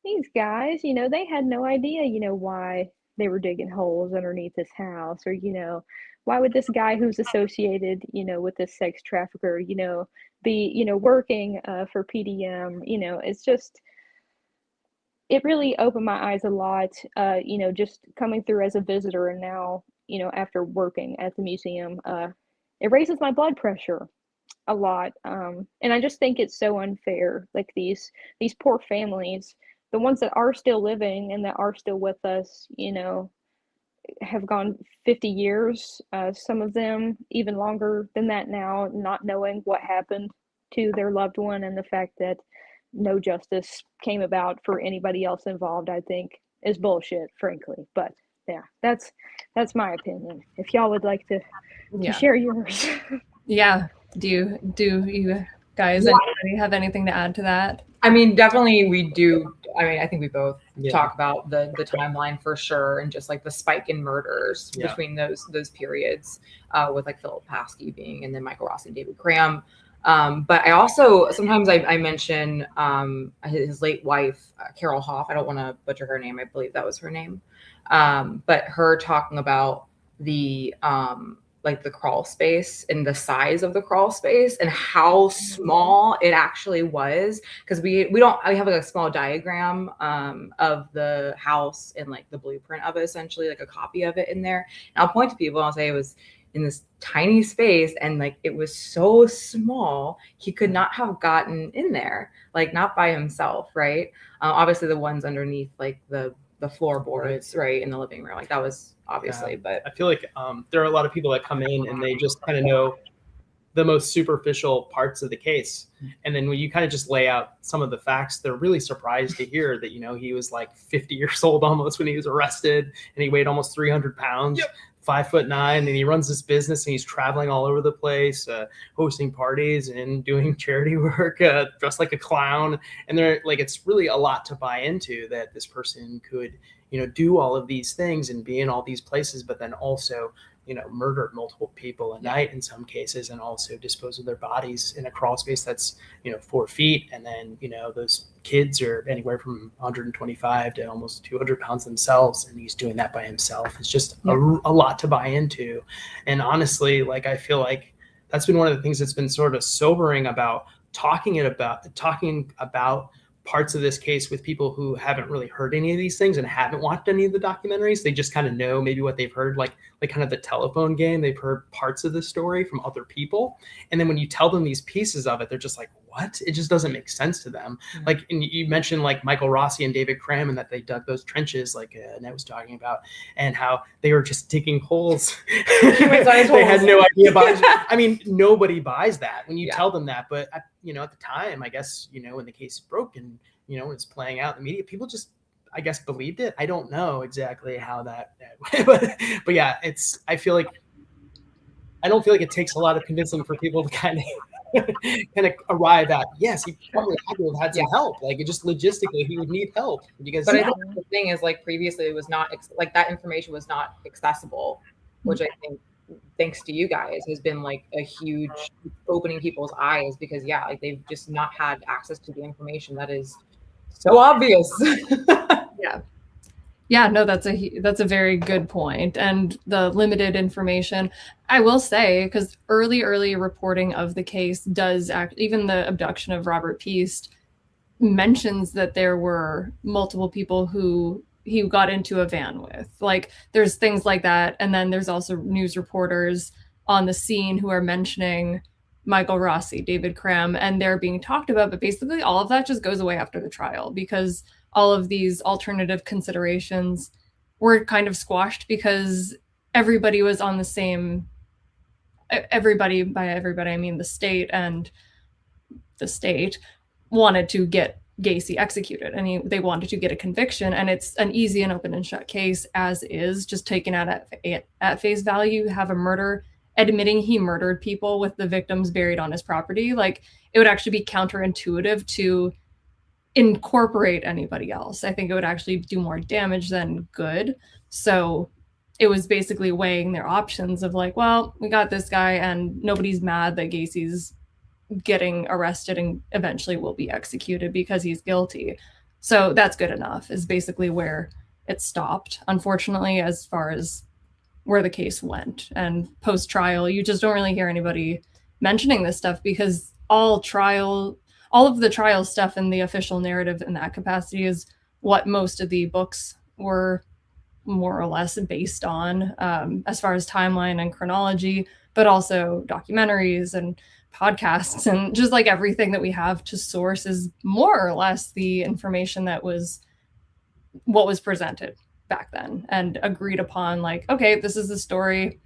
C: these guys, you know, they had no idea, you know, why they were digging holes underneath this house, or, you know, why would this guy who's associated, you know, with this sex trafficker, you know, be, you know, working for PDM, you know, it's just, it really opened my eyes a lot, you know, just coming through as a visitor and now, you know, after working at the museum, it raises my blood pressure a lot. And I just think it's so unfair. Like these poor families, the ones that are still living and that are still with us, you know, have gone 50 years, some of them even longer than that now, not knowing what happened to their loved one, and the fact that no justice came about for anybody else involved, I think is bullshit, frankly. But yeah, that's my opinion. If y'all would like to share yours.
A: Yeah. Do you guys, anybody have anything to add to that?
E: I mean, definitely we do. I mean, I think we both talk about the timeline for sure, and just like the spike in murders between those periods, with like Philip Paskey being, and then Michael Rossi and David Graham. But I also sometimes I mention his late wife, Carol Hoff. I don't want to butcher her name. I believe that was her name. But her talking about the like the crawl space and the size of the crawl space and how small it actually was, because we have like a small diagram of the house and like the blueprint of it, essentially like a copy of it in there. And I'll point to people and I'll say it was in this tiny space, and like it was so small he could not have gotten in there, like not by himself, right? Obviously the ones underneath like the floorboards, right, in the living room, like that was obviously, but
D: I feel like there are a lot of people that come in and they just kind of know the most superficial parts of the case, and then when you kind of just lay out some of the facts, they're really surprised to hear that, you know, he was like 50 years old almost when he was arrested, and he weighed almost 300 pounds. 5'9", and he runs this business and he's traveling all over the place, hosting parties and doing charity work, dressed like a clown. And they're like, it's really a lot to buy into that this person could, you know, do all of these things and be in all these places, but then also, you know, murder multiple people a night in some cases, and also dispose of their bodies in a crawl space that's, you know, 4 feet. And then, you know, those kids are anywhere from 125 to almost 200 pounds themselves, and he's doing that by himself. It's just a lot to buy into. And honestly, like, I feel like that's been one of the things that's been sort of sobering about talking about parts of this case with people who haven't really heard any of these things and haven't watched any of the documentaries. They just kind of know maybe what they've heard, like kind of the telephone game. They've heard parts of the story from other people. And then when you tell them these pieces of it, they're just like, what? It just doesn't make sense to them. Mm-hmm. Like, and you mentioned like Michael Rossi and David Graham, and that they dug those trenches like Annette was talking about, and how they were just digging holes. They had no idea about it. I mean, nobody buys that when you tell them that. But you know, at the time, I guess, you know, when the case broke and, you know, it's playing out in the media, people just, I guess, believed it. I don't know exactly how that went, but yeah, I don't feel like it takes a lot of convincing for people to kind of arrive at, yes, he probably had to have had some help. Like, it just logistically, he would need help. Because
E: I think the thing is, like, previously it was not like that information was not accessible, which I think, thanks to you guys, has been like a huge opening people's eyes, because like they've just not had access to the information that is so obvious.
A: No, that's a very good point. And the limited information, I will say, because early reporting of the case does even the abduction of Robert Piest mentions that there were multiple people who he got into a van with. Like, there's things like that. And then there's also news reporters on the scene who are mentioning Michael Rossi, David Cram, and they're being talked about, but basically all of that just goes away after the trial because all of these alternative considerations were kind of squashed because everybody was on the same, everybody, by everybody I mean the state, and the state wanted to get Gacy executed, and they wanted to get a conviction, and it's an easy and open and shut case as is, just taken at face value. Have a murder admitting he murdered people with the victims buried on his property. Like, it would actually be counterintuitive to incorporate anybody else. I think it would actually do more damage than good. So it was basically weighing their options of like, well, we got this guy and nobody's mad that Gacy's getting arrested and eventually will be executed because he's guilty. So that's good enough, is basically where it stopped, unfortunately, as far as where the case went. And post-trial, you just don't really hear anybody mentioning this stuff because all of the trial stuff in the official narrative in that capacity is what most of the books were more or less based on, as far as timeline and chronology, but also documentaries and podcasts, and just like everything that we have to source is more or less the information that was what was presented back then and agreed upon. Like, okay, this is the story,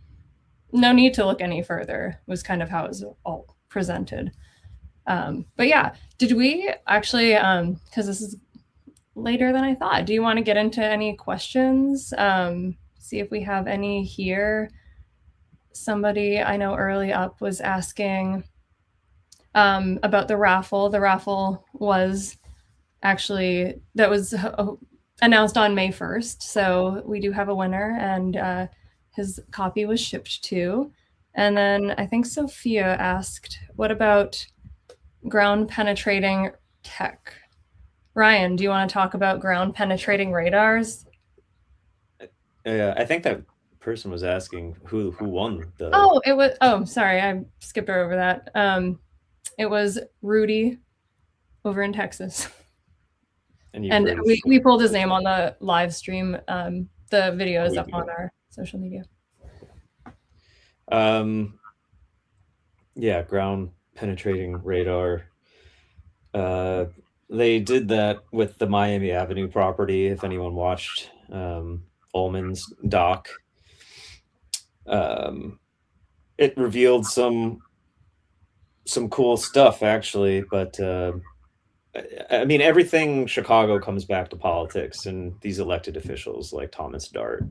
A: no need to look any further, was kind of how it was all presented. But yeah, did we actually, because this is later than I thought, do you want to get into any questions? See if we have any here. Somebody I know early up was asking about the raffle. The raffle was actually, that was announced on May 1st. So we do have a winner, and his copy was shipped too. And then I think Sophia asked, what about ground penetrating tech? Ryan, do you want to talk about ground penetrating radars?
B: I think that person was asking who won the.
A: Oh, it was. Oh, sorry, I skipped over that. It was Rudy over in Texas. And we pulled his name on the live stream. The video is up on our social media.
B: Yeah, ground penetrating radar. They did that with the Miami Avenue property. If anyone watched Ullman's doc, it revealed some cool stuff actually, but I mean, everything Chicago comes back to politics and these elected officials like Thomas Dart,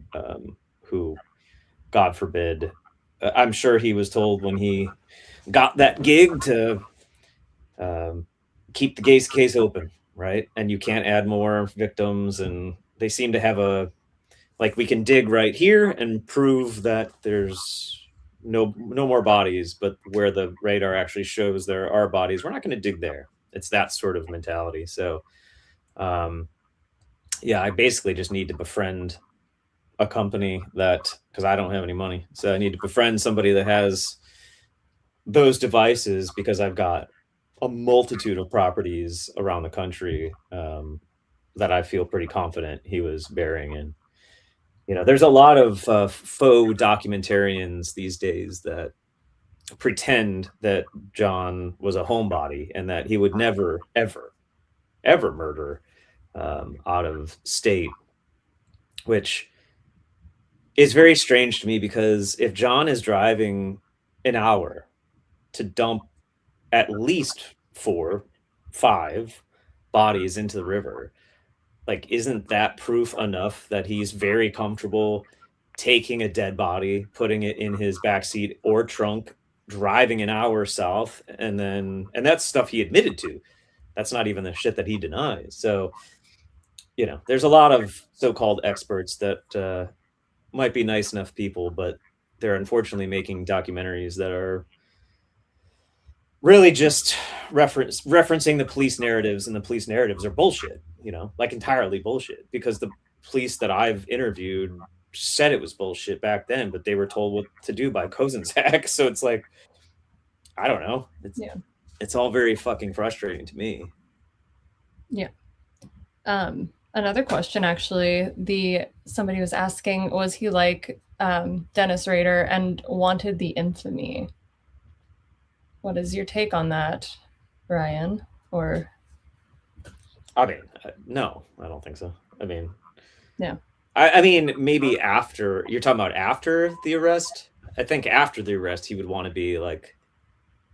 B: who, God forbid, I'm sure he was told when he got that gig to keep the Gacy case open, right? And you can't add more victims, and they seem to have we can dig right here and prove that there's no more bodies, but where the radar actually shows there are bodies, we're not going to dig there. It's that sort of mentality. So, yeah, I basically just need to befriend a company because I don't have any money. So I need to befriend somebody that has those devices, because I've got a multitude of properties around the country that I feel pretty confident he was burying in. There's a lot of faux documentarians these days that pretend that John was a homebody and that he would never, ever, ever murder out of state, which is very strange to me, because if John is driving an hour to dump at least 4, 5 bodies into the river, isn't that proof enough that he's very comfortable taking a dead body, putting it in his backseat or trunk, driving an hour south, and that's stuff he admitted to. That's not even the shit that he denies. So, there's a lot of so-called experts that might be nice enough people, but they're unfortunately making documentaries that are really just referencing the police narratives, and the police narratives are bullshit, entirely bullshit, because the police that I've interviewed said it was bullshit back then, but they were told what to do by Kozenzak. So it's like, I don't know. It's all very fucking frustrating to me.
A: Yeah. Another question, actually, somebody was asking, was he like Dennis Rader and wanted the infamy? what is your take on that, Ryan? Or
B: I mean, no, I don't think so. I mean,
A: yeah.
B: I mean, maybe after, you're talking about after the arrest. I think after the arrest, he would want to be like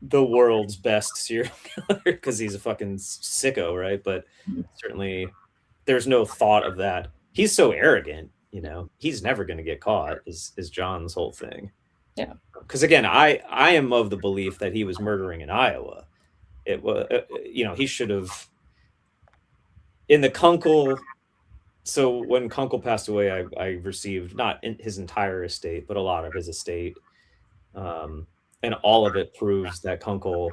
B: the world's best serial killer because he's a fucking sicko, right? But certainly, there's no thought of that. He's so arrogant, you know. He's never going to get caught. Is John's whole thing?
A: Yeah.
B: Because again, I am of the belief that he was murdering in Iowa. It was, you know, he should have in the Kunkel. So when Kunkel passed away, I received not his entire estate, but a lot of his estate. And all of it proves that Kunkel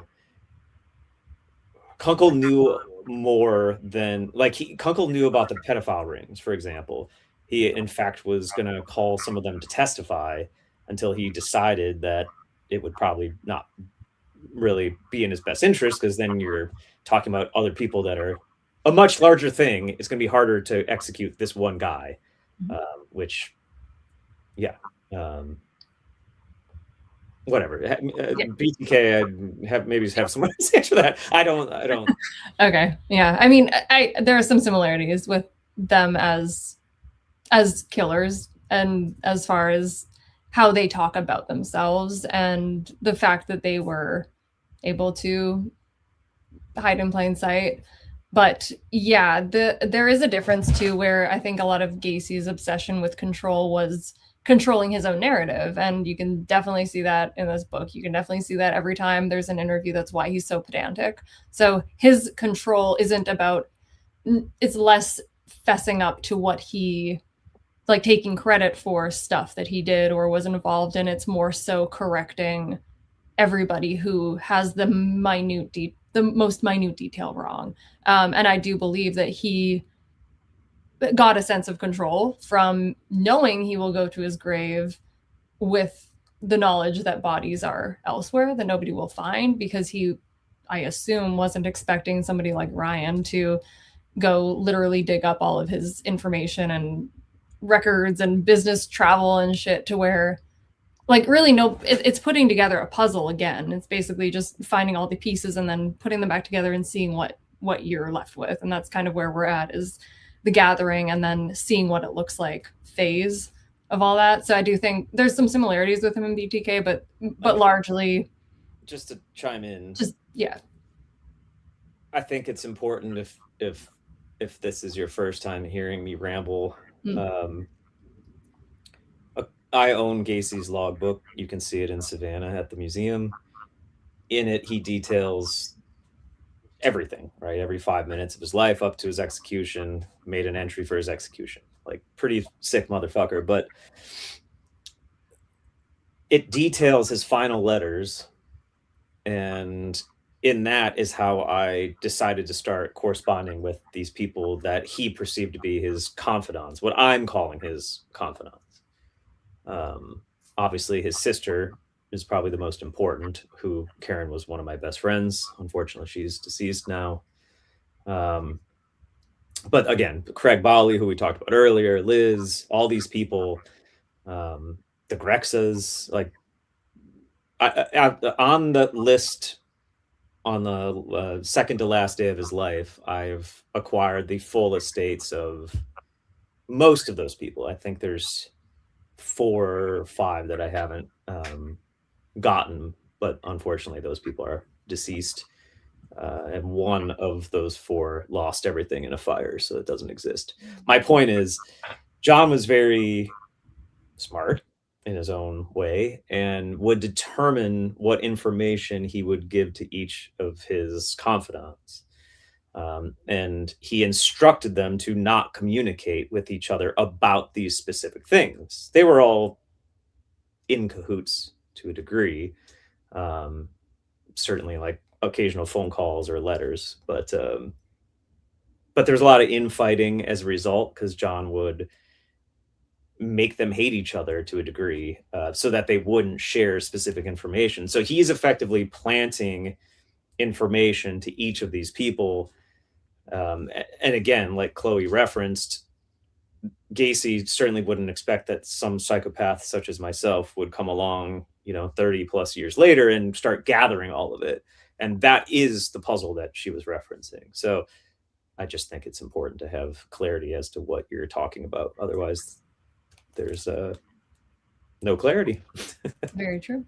B: knew more than, like, Kunkel knew about the pedophile rings, for example. He, in fact, was going to call some of them to testify until he decided that it would probably not really be in his best interest, because then you're talking about other people that are a much larger thing. It's going to be harder to execute this one guy, which, yeah. Whatever. BTK, have someone else answer that. I don't.
A: Okay. Yeah. I mean, there are some similarities with them as killers, and as far as how they talk about themselves, and the fact that they were able to hide in plain sight. But yeah, there is a difference too, where I think a lot of Gacy's obsession with control was controlling his own narrative. And you can definitely see that in this book. You can definitely see that every time there's an interview. That's why he's so pedantic. So his control isn't about, it's less fessing up to what he, like, taking credit for stuff that he did or was involved in. It's more so correcting everybody who has the most minute detail wrong. And I do believe that he got a sense of control from knowing he will go to his grave with the knowledge that bodies are elsewhere that nobody will find, because he, I assume, wasn't expecting somebody like Ryan to go literally dig up all of his information and records and business travel and shit to where, like, really it's putting together a puzzle again. It's basically just finding all the pieces and then putting them back together and seeing what you're left with. And that's kind of where we're at, is the gathering and then seeing what it looks like phase of all that. So I do think there's some similarities with him and BTK, but largely,
B: just to chime in, I think it's important, if this is your first time hearing me ramble, I own Gacy's logbook. You can see it in Savannah at the museum. In it, he details everything, right? Every 5 minutes of his life up to his execution, made an entry for his execution. Like, pretty sick motherfucker. But it details his final letters. And in that is how I decided to start corresponding with these people that he perceived to be his confidants, what I'm calling his confidants. Obviously, his sister is probably the most important, who Karen was one of my best friends. Unfortunately, she's deceased now. But again, Craig Bawley, who we talked about earlier, Liz, all these people, the Grexas, like, on the list, on the second to last day of his life, I've acquired the full estates of most of those people. I think there's 4 or 5 that I haven't gotten, but unfortunately those people are deceased, and one of those 4 lost everything in a fire, so it doesn't exist. My point is, John was very smart in his own way and would determine what information he would give to each of his confidants, and he instructed them to not communicate with each other about these specific things. They were all in cahoots to a degree, certainly, like, occasional phone calls or letters, but there's a lot of infighting as a result, because John would make them hate each other to a degree, so that they wouldn't share specific information. So he's effectively planting information to each of these people. And again, like Chloe referenced, Gacy certainly wouldn't expect that some psychopath such as myself would come along, 30 plus years later and start gathering all of it. And that is the puzzle that she was referencing. So I just think it's important to have clarity as to what you're talking about. Otherwise, there's no clarity.
A: Very true.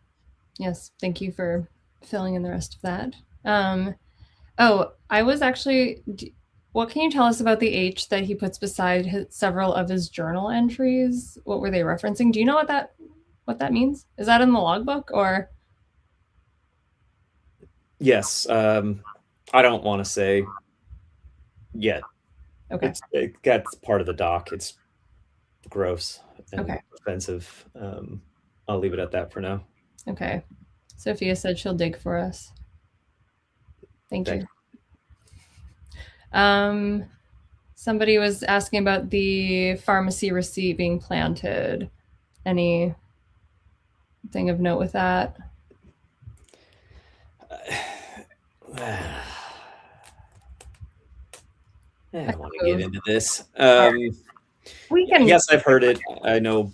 A: Yes. Thank you for filling in the rest of that. Oh, I was actually, what can you tell us about the H that he puts beside several of his journal entries? What were they referencing? Do you know what that means? Is that in the logbook or?
B: Yes. I don't want to say yet.
A: Okay.
B: That's part of the doc. It's gross and
A: okay.
B: offensive. I'll leave it at that for now.
A: Okay. Sophia said she'll dig for us. Thank you. Somebody was asking about the pharmacy receipt being planted. Anything of note with that?
B: I don't want to get into this.
A: We can.
B: Yes, I've heard it. I know,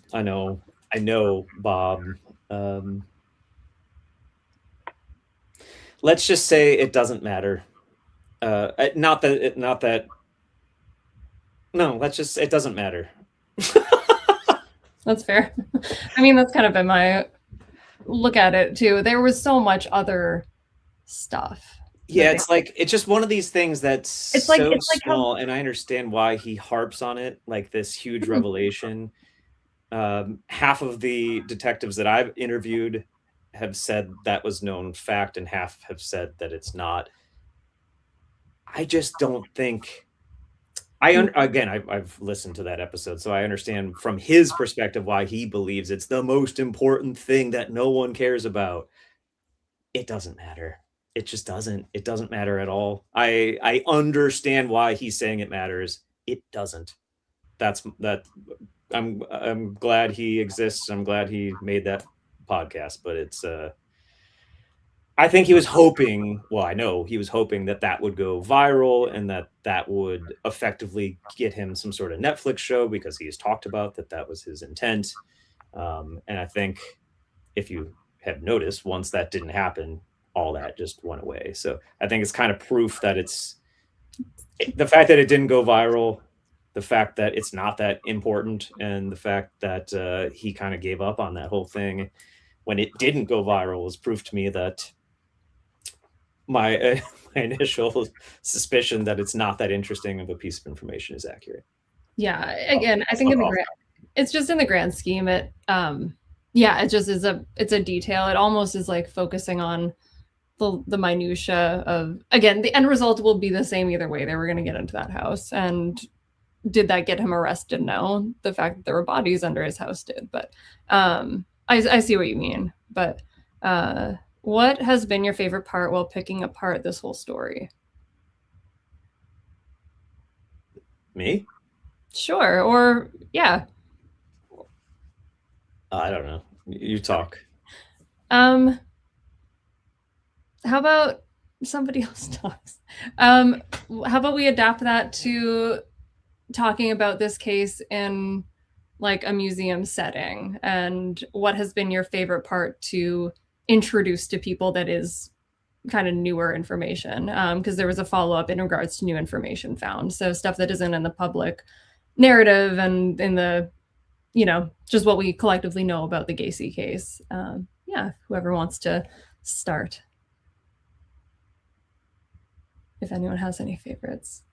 B: Bob. Let's just say it doesn't matter. Not that. No, it doesn't matter.
A: That's fair. I mean, that's kind of been my look at it too. There was so much other stuff.
B: Yeah, it's just one of these things that's it's so small, and I understand why he harps on it, like this huge revelation. Half of the detectives that I've interviewed have said that was known fact, and half have said that it's not. I just don't think. I've listened to that episode, so I understand from his perspective why he believes it's the most important thing that no one cares about. It doesn't matter. It just doesn't. It doesn't matter at all. I understand why he's saying it matters. It doesn't. I'm glad he exists. I'm glad he made that podcast, but it's I think he was hoping, I know he was hoping that would go viral and that would effectively get him some sort of Netflix show, because he's talked about that was his intent. And I think if you have noticed, once that didn't happen, all that just went away. So I think it's kind of proof that the fact that it didn't go viral, the fact that it's not that important, and the fact that he kind of gave up on that whole thing when it didn't go viral is proof to me that my initial suspicion that it's not that interesting of a piece of information is accurate.
A: Yeah. Again, I think it's just in the grand scheme. It just is it's a detail. It almost is like focusing on the minutia of, again, the end result will be the same either way. They were going to get into that house, and did that get him arrested? No. The fact that there were bodies under his house did, but I see what you mean. But what has been your favorite part while picking apart this whole story?
B: Me?
A: Sure. Or yeah.
B: I don't know. You talk.
A: How about somebody else talks? How about we adapt that to talking about this case in like a museum setting, and what has been your favorite part to introduce to people that is kind of newer information? Because there was a follow-up in regards to new information found. So stuff that isn't in the public narrative and in the, just what we collectively know about the Gacy case. Whoever wants to start. If anyone has any favorites.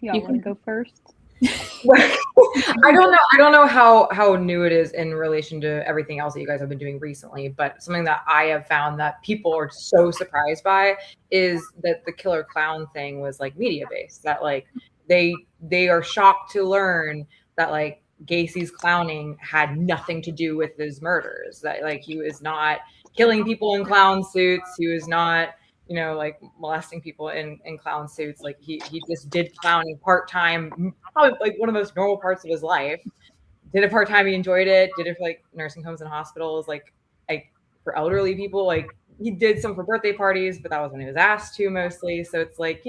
C: Y'all want to go first?
E: I don't know how new it is in relation to everything else that you guys have been doing recently, but something that I have found that people are so surprised by is that the killer clown thing was like media based. That like they are shocked to learn that like Gacy's clowning had nothing to do with his murders. That like he was not killing people in clown suits. He was not like molesting people in clown suits. Like he just did clowning part-time, probably like one of the most normal parts of his life. Did it part-time, he enjoyed it, did it for like nursing homes and hospitals, like for elderly people. Like he did some for birthday parties, but that was when he was asked to mostly. So it's like,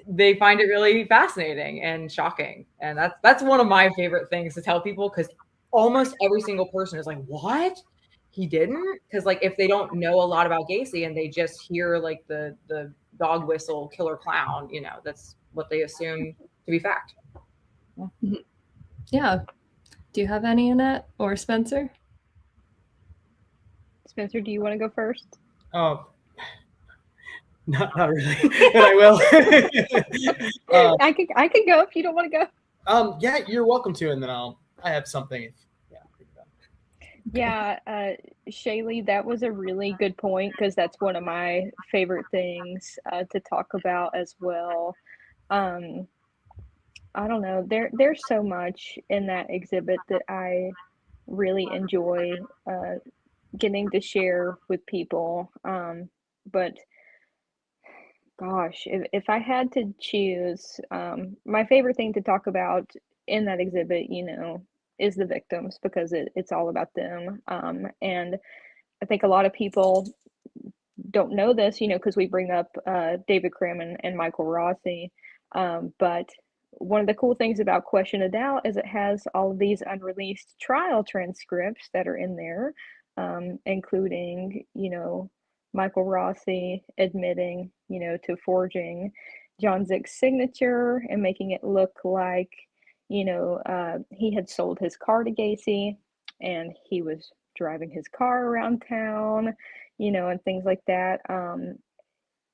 E: they find it really fascinating and shocking. And that's one of my favorite things to tell people, because almost every single person is like, what? He didn't? Because like if they don't know a lot about Gacy and they just hear like the dog whistle killer clown, you know, that's what they assume to be fact.
A: Yeah. Do you have any, Annette or Spencer?
C: Spencer, do you want to go first?
D: Oh, not really, but I will.
C: I could go if you don't want to go.
D: Yeah, you're welcome to, and then I have something.
C: Yeah, Shaylee, that was a really good point because that's one of my favorite things to talk about as well. I don't know. There's so much in that exhibit that I really enjoy getting to share with people. But gosh, if I had to choose, my favorite thing to talk about in that exhibit, you know, is the victims because it's all about them. And I think a lot of people don't know this, you know, because we bring up David Crim and Michael Rossi. But one of the cool things about Question of Doubt is it has all of these unreleased trial transcripts that are in there, including, you know, Michael Rossi admitting, you know, to forging John Zick's signature and making it look like, you know, he had sold his car to Gacy and he was driving his car around town, you know, and things like that.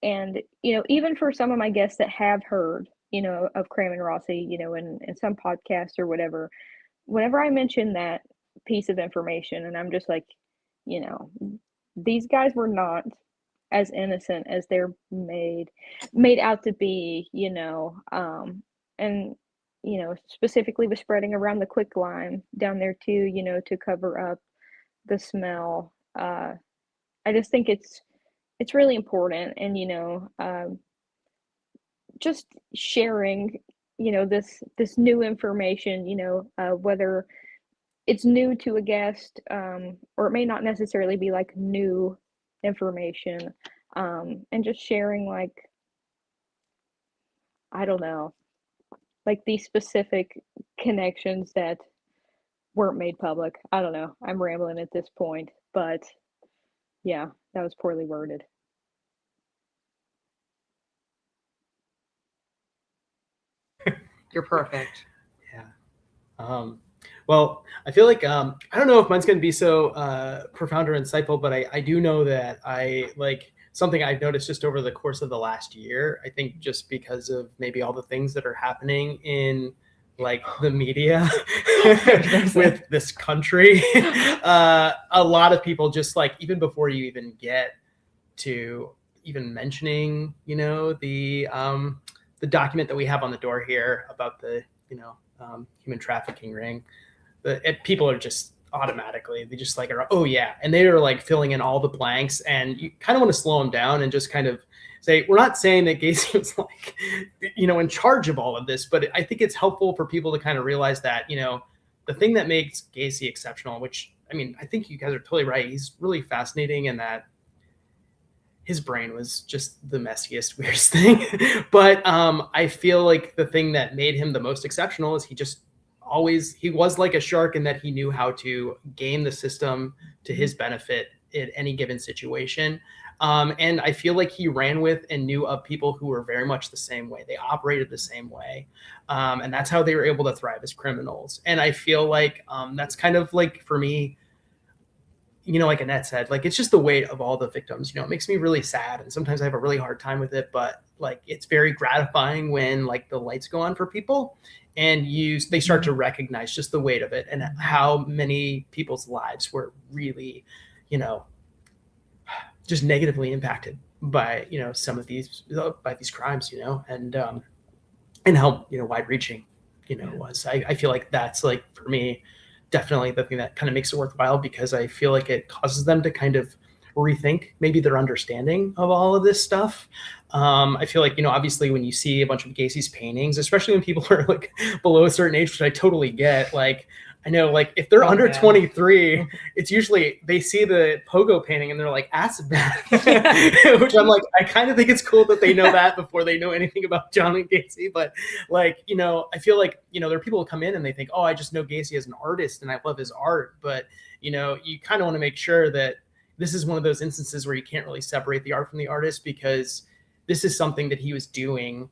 C: And, you know, even for some of my guests that have heard, you know, of Cram and Rossi, you know, in some podcast or whatever, whenever I mention that piece of information, and I'm just like, you know, these guys were not as innocent as they're made out to be, you know, and you know, specifically with spreading around the quicklime down there too, you know, to cover up the smell. I just think it's really important, and you know, just sharing, you know, this new information, you know, whether it's new to a guest, or it may not necessarily be like new information, and just sharing like, I don't know, like these specific connections that weren't made public. I don't know. I'm rambling at this point, but yeah, that was poorly worded.
E: You're perfect.
D: Yeah. Well, I feel like I don't know if mine's going to be so profound or insightful, but I do know that I like something I've noticed just over the course of the last year. I think just because of maybe all the things that are happening in like the media with this country, a lot of people just like, even before you even get to even mentioning, you know, the document that we have on the door here about the, you know, human trafficking ring, people are just automatically, they just like are, oh yeah, and they are like filling in all the blanks, and you kind of want to slow them down and just kind of say, we're not saying that Gacy was like, you know, in charge of all of this, but I think it's helpful for people to kind of realize that, you know, the thing that makes Gacy exceptional, which, I mean, I think you guys are totally right, he's really fascinating in that his brain was just the messiest, weirdest thing. But I feel like the thing that made him the most exceptional is he was like a shark in that he knew how to game the system to his benefit in any given situation. And I feel like he ran with and knew of people who were very much the same way. They operated the same way. And that's how they were able to thrive as criminals. And I feel like that's kind of like, for me, you know, like Annette said, like, it's just the weight of all the victims, you know, it makes me really sad. And sometimes I have a really hard time with it, but like, it's very gratifying when like the lights go on for people and they start to recognize just the weight of it and how many people's lives were really, you know, just negatively impacted by, you know, by these crimes, you know, and how, you know, wide reaching, you know, was. I feel like that's like, for me, definitely the thing that kind of makes it worthwhile, because I feel like it causes them to kind of rethink maybe their understanding of all of this stuff. I feel like, you know, obviously when you see a bunch of Gacy's paintings, especially when people are like below a certain age, which I totally get, like, I know, like if they're under
E: man.
D: 23, it's usually they see the pogo painting and they're like acid bath, which I'm like, I kind of think it's cool that they know that before they know anything about John and Gacy. But like, you know, I feel like, you know, there are people who come in and they think, oh, I just know Gacy as an artist and I love his art. But, you know, you kind of want to make sure that this is one of those instances where you can't really separate the art from the artist, because this is something that he was doing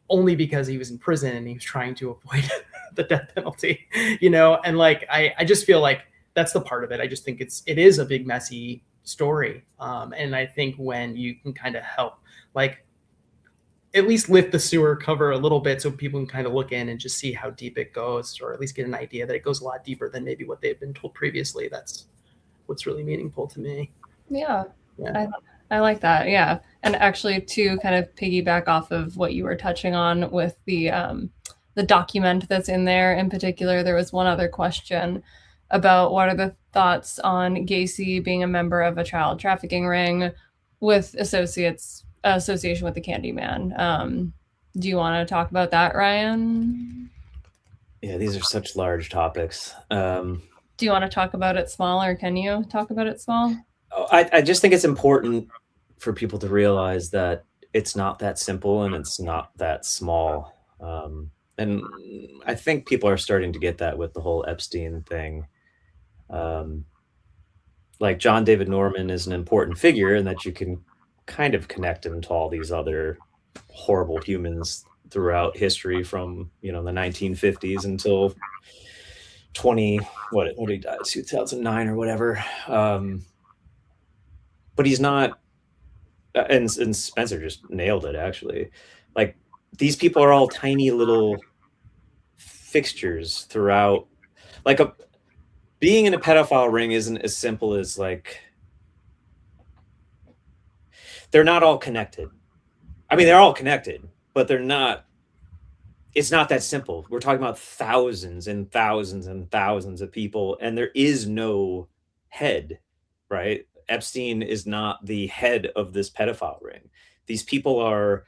D: only because he was in prison and he was trying to avoid the death penalty, you know? And like, I just feel like that's the part of it. I just think it is a big, messy story. And I think when you can kind of help, like at least lift the sewer cover a little bit so people can kind of look in and just see how deep it goes, or at least get an idea that it goes a lot deeper than maybe what they've been told previously. That's what's really meaningful to me.
A: Yeah. I like that. Yeah. And actually to kind of piggyback off of what you were touching on with the document that's in there in particular, there was one other question about what are the thoughts on Gacy being a member of a child trafficking ring with association with the Candyman. Do you want to talk about that, Ryan?
B: Yeah, these are such large topics.
A: Do you want to talk about it small, or can you talk about it small?
B: I just think it's important for people to realize that it's not that simple and it's not that small. And I think people are starting to get that with the whole Epstein thing. Like John David Norman is an important figure, and that you can kind of connect him to all these other horrible humans throughout history from, you know, the 1950s until what he died, 2009 or whatever. But he's not, and Spencer just nailed it, actually. Like, these people are all tiny little fixtures throughout. Like, being in a pedophile ring isn't as simple as, like, they're not all connected. I mean, they're all connected, but they're not, it's not that simple. We're talking about thousands and thousands and thousands of people, and there is no head, right? Epstein is not the head of this pedophile ring. These people are,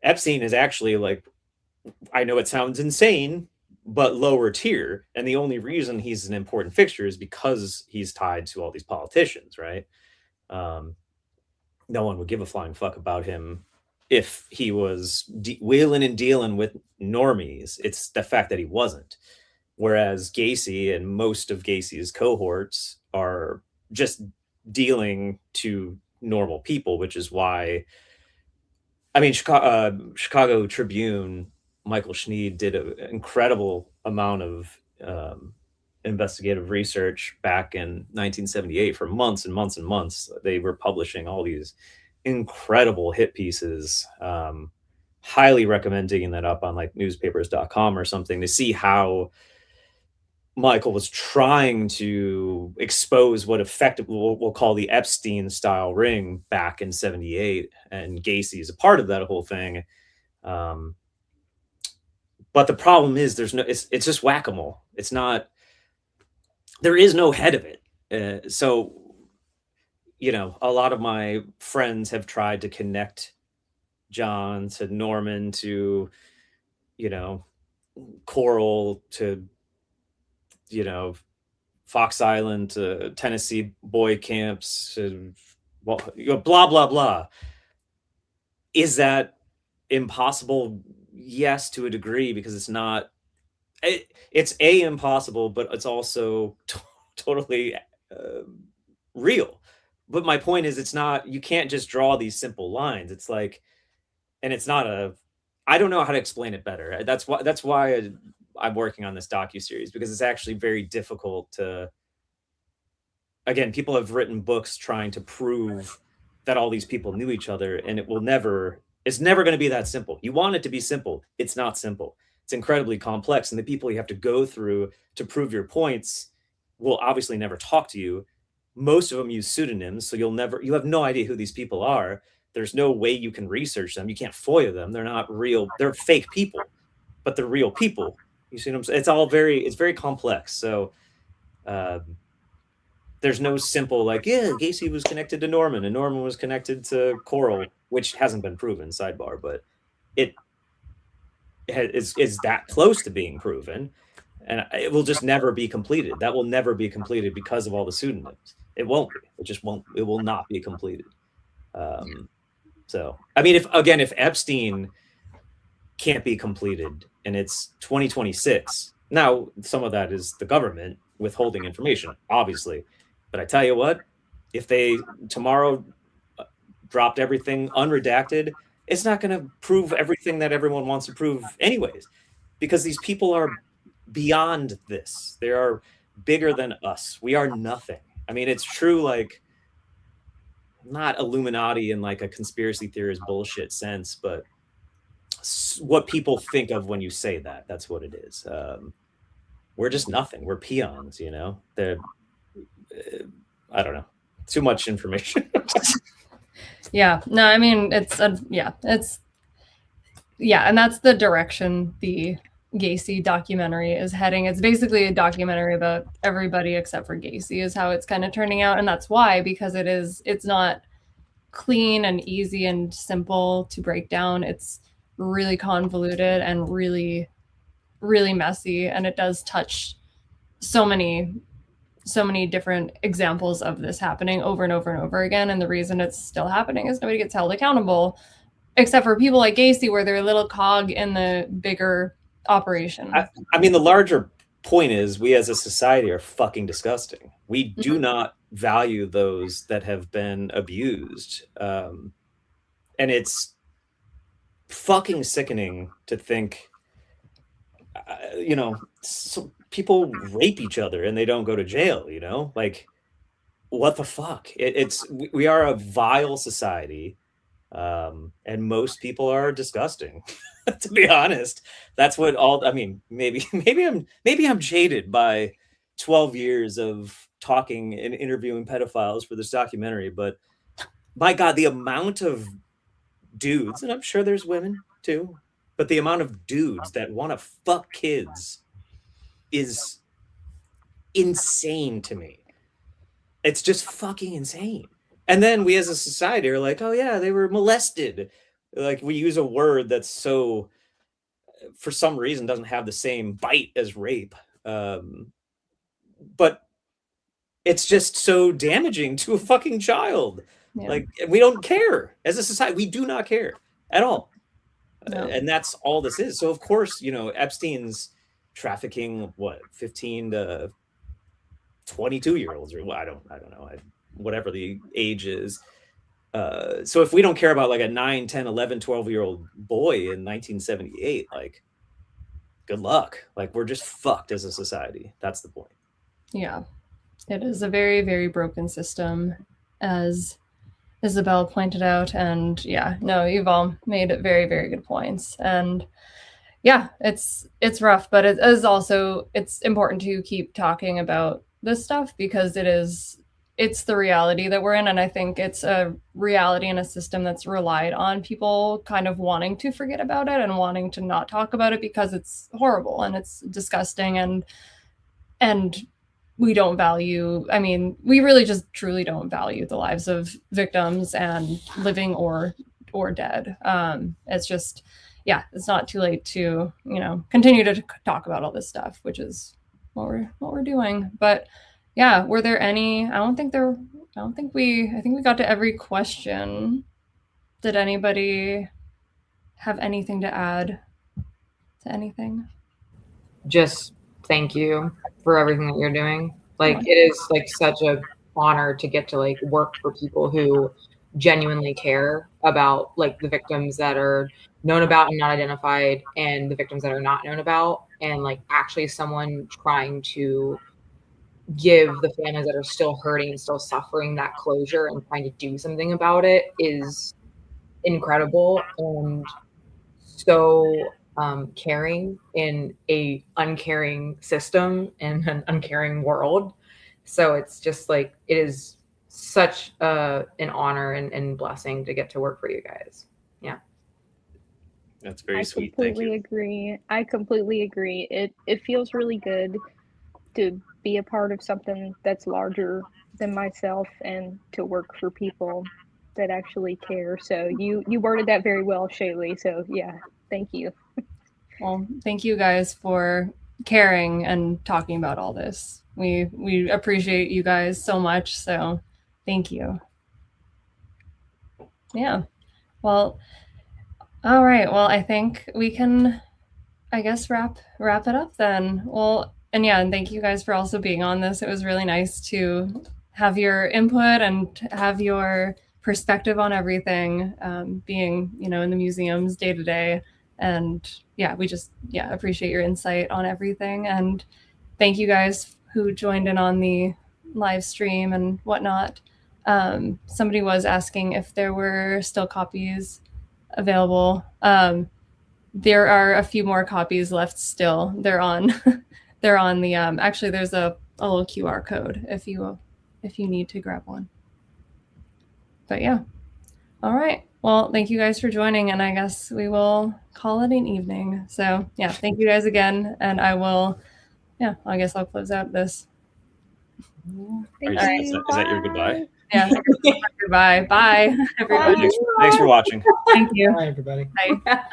B: Epstein is actually, like, I know it sounds insane, but lower tier. And the only reason he's an important fixture is because he's tied to all these politicians, right? No one would give a flying fuck about him if he was wheeling and dealing with normies. It's the fact that he wasn't. Whereas Gacy and most of Gacy's cohorts are just dealing to normal people, which is why, I mean, Chicago Tribune, Michael Schneed did an incredible amount of investigative research back in 1978 for months and months and months. They were publishing all these incredible hit pieces. Highly recommending that up on like newspapers.com or something to see how Michael was trying to expose what effectively we'll call the Epstein style ring back in 78. And Gacy is a part of that whole thing. But the problem is it's just whack-a-mole. It's not, there is no head of it. So, you know, a lot of my friends have tried to connect John to Norman to, you know, Coral to, you know, Fox Island to Tennessee boy camps to, well, you know, blah, blah, blah. Is that impossible? Yes, to a degree, because it's not, it's impossible, but it's also totally real. But my point is, it's not, you can't just draw these simple lines. It's like, and it's not I don't know how to explain it better. That's why I'm working on this docuseries, because it's actually very difficult to, again, people have written books trying to prove that all these people knew each other, and it's never going to be that simple. You want it to be simple. It's not simple. It's incredibly complex. And the people you have to go through to prove your points will obviously never talk to you. Most of them use pseudonyms. So you have no idea who these people are. There's no way you can research them. You can't FOIA them. They're not real. They're fake people, but they're real people. You see what I'm saying? It's very complex. So there's no simple, like, yeah, Gacy was connected to Norman and Norman was connected to Coral, which hasn't been proven, sidebar, but it is that close to being proven. and it will just never be completed. That will never be completed because of all the pseudonyms. It won't be. It just won't. It will not be completed. So, I mean, if Epstein can't be completed and it's 2026, now some of that is the government withholding information, obviously. But I tell you what, if they tomorrow dropped everything unredacted, it's not going to prove everything that everyone wants to prove anyways, because these people are beyond this. They are bigger than us. We are nothing. I mean, it's true, like, not Illuminati in like a conspiracy theorist bullshit sense, but what people think of when you say that, that's what it is. We're just nothing. We're peons, you know? I don't know. Too much information.
A: Yeah. No, I mean, and that's the direction the Gacy documentary is heading. It's basically a documentary about everybody except for Gacy is how it's kind of turning out. And that's why, because it's not clean and easy and simple to break down. It's really convoluted and really, really messy. And it does touch so many different examples of this happening over and over and over again. And the reason it's still happening is nobody gets held accountable, except for people like Gacy, where they're a little cog in the bigger operation.
B: I mean, the larger point is we as a society are fucking disgusting. We do not value those that have been abused. And it's fucking sickening to think, so people rape each other and they don't go to jail, like, what the fuck? We are a vile society. And most people are disgusting, to be honest. That's what maybe I'm jaded by 12 years of talking and interviewing pedophiles for this documentary, but my God, the amount of dudes, and I'm sure there's women too, but the amount of dudes that want to fuck kids is insane to me. It's just fucking insane. And then we as a society are like, oh yeah, they were molested. Like, we use a word that's so, for some reason, doesn't have the same bite as rape. But it's just so damaging to a fucking child. Yeah. Like, we don't care. As a society, we do not care at all. No. And that's all this is. So of course, Epstein's trafficking, 15 to 22-year-olds, or I don't know. Whatever the age is. So if we don't care about like a 9, 10, 11, 12-year-old boy in 1978, like, good luck. Like, we're just fucked as a society. That's the point.
A: Yeah. It is a very, very broken system, as Isabel pointed out. And yeah, no, you've all made very, very good points. And yeah, it's rough, but it is also, it's important to keep talking about this stuff because it's the reality that we're in. And I think it's a reality in a system that's relied on people kind of wanting to forget about it and wanting to not talk about it because it's horrible and it's disgusting. And we don't value, we really just truly don't value the lives of victims, and living or dead. It's just, yeah, it's not too late to, continue to talk about all this stuff, which is what we're doing. But yeah, were there any? I think we got to every question. Did anybody have anything to add to anything?
E: Just thank you for everything that you're doing. Like, it is like such a honor to get to like work for people who genuinely care about like the victims that are known about and not identified, and the victims that are not known about, and like actually someone trying to give the families that are still hurting and still suffering that closure and trying to do something about it is incredible and so caring in a uncaring system and an uncaring world. So it's just like, it is such an honor and blessing to get to work for you guys. Yeah.
B: That's very sweet.
C: Thank you. I completely agree. It feels really good to be a part of something that's larger than myself and to work for people that actually care. So you worded that very well, Shaylee. So yeah, thank you.
A: Well, thank you guys for caring and talking about all this. We appreciate you guys so much. So thank you. Yeah. Well, all right. Well, I think we can, I guess, wrap it up then. Well, and yeah, and thank you guys for also being on this. It was really nice to have your input and have your perspective on everything, being, you know, in the museums day to day. And yeah, we just, yeah, appreciate your insight on everything. And thank you guys who joined in on the live stream and whatnot. Somebody was asking if there were still copies available. There are a few more copies left still. They're on they're on the actually there's a little QR code if you need to grab one. But yeah. All right. Well, thank you guys for joining, and I guess we will call it an evening. So yeah, thank you guys again, and I guess I'll close out this.
C: Thank
B: Is
C: you.
B: that your goodbye?
A: Yeah. Goodbye. Bye, everybody.
B: Thanks for watching.
A: Thank you.
D: Bye, everybody.
A: Bye.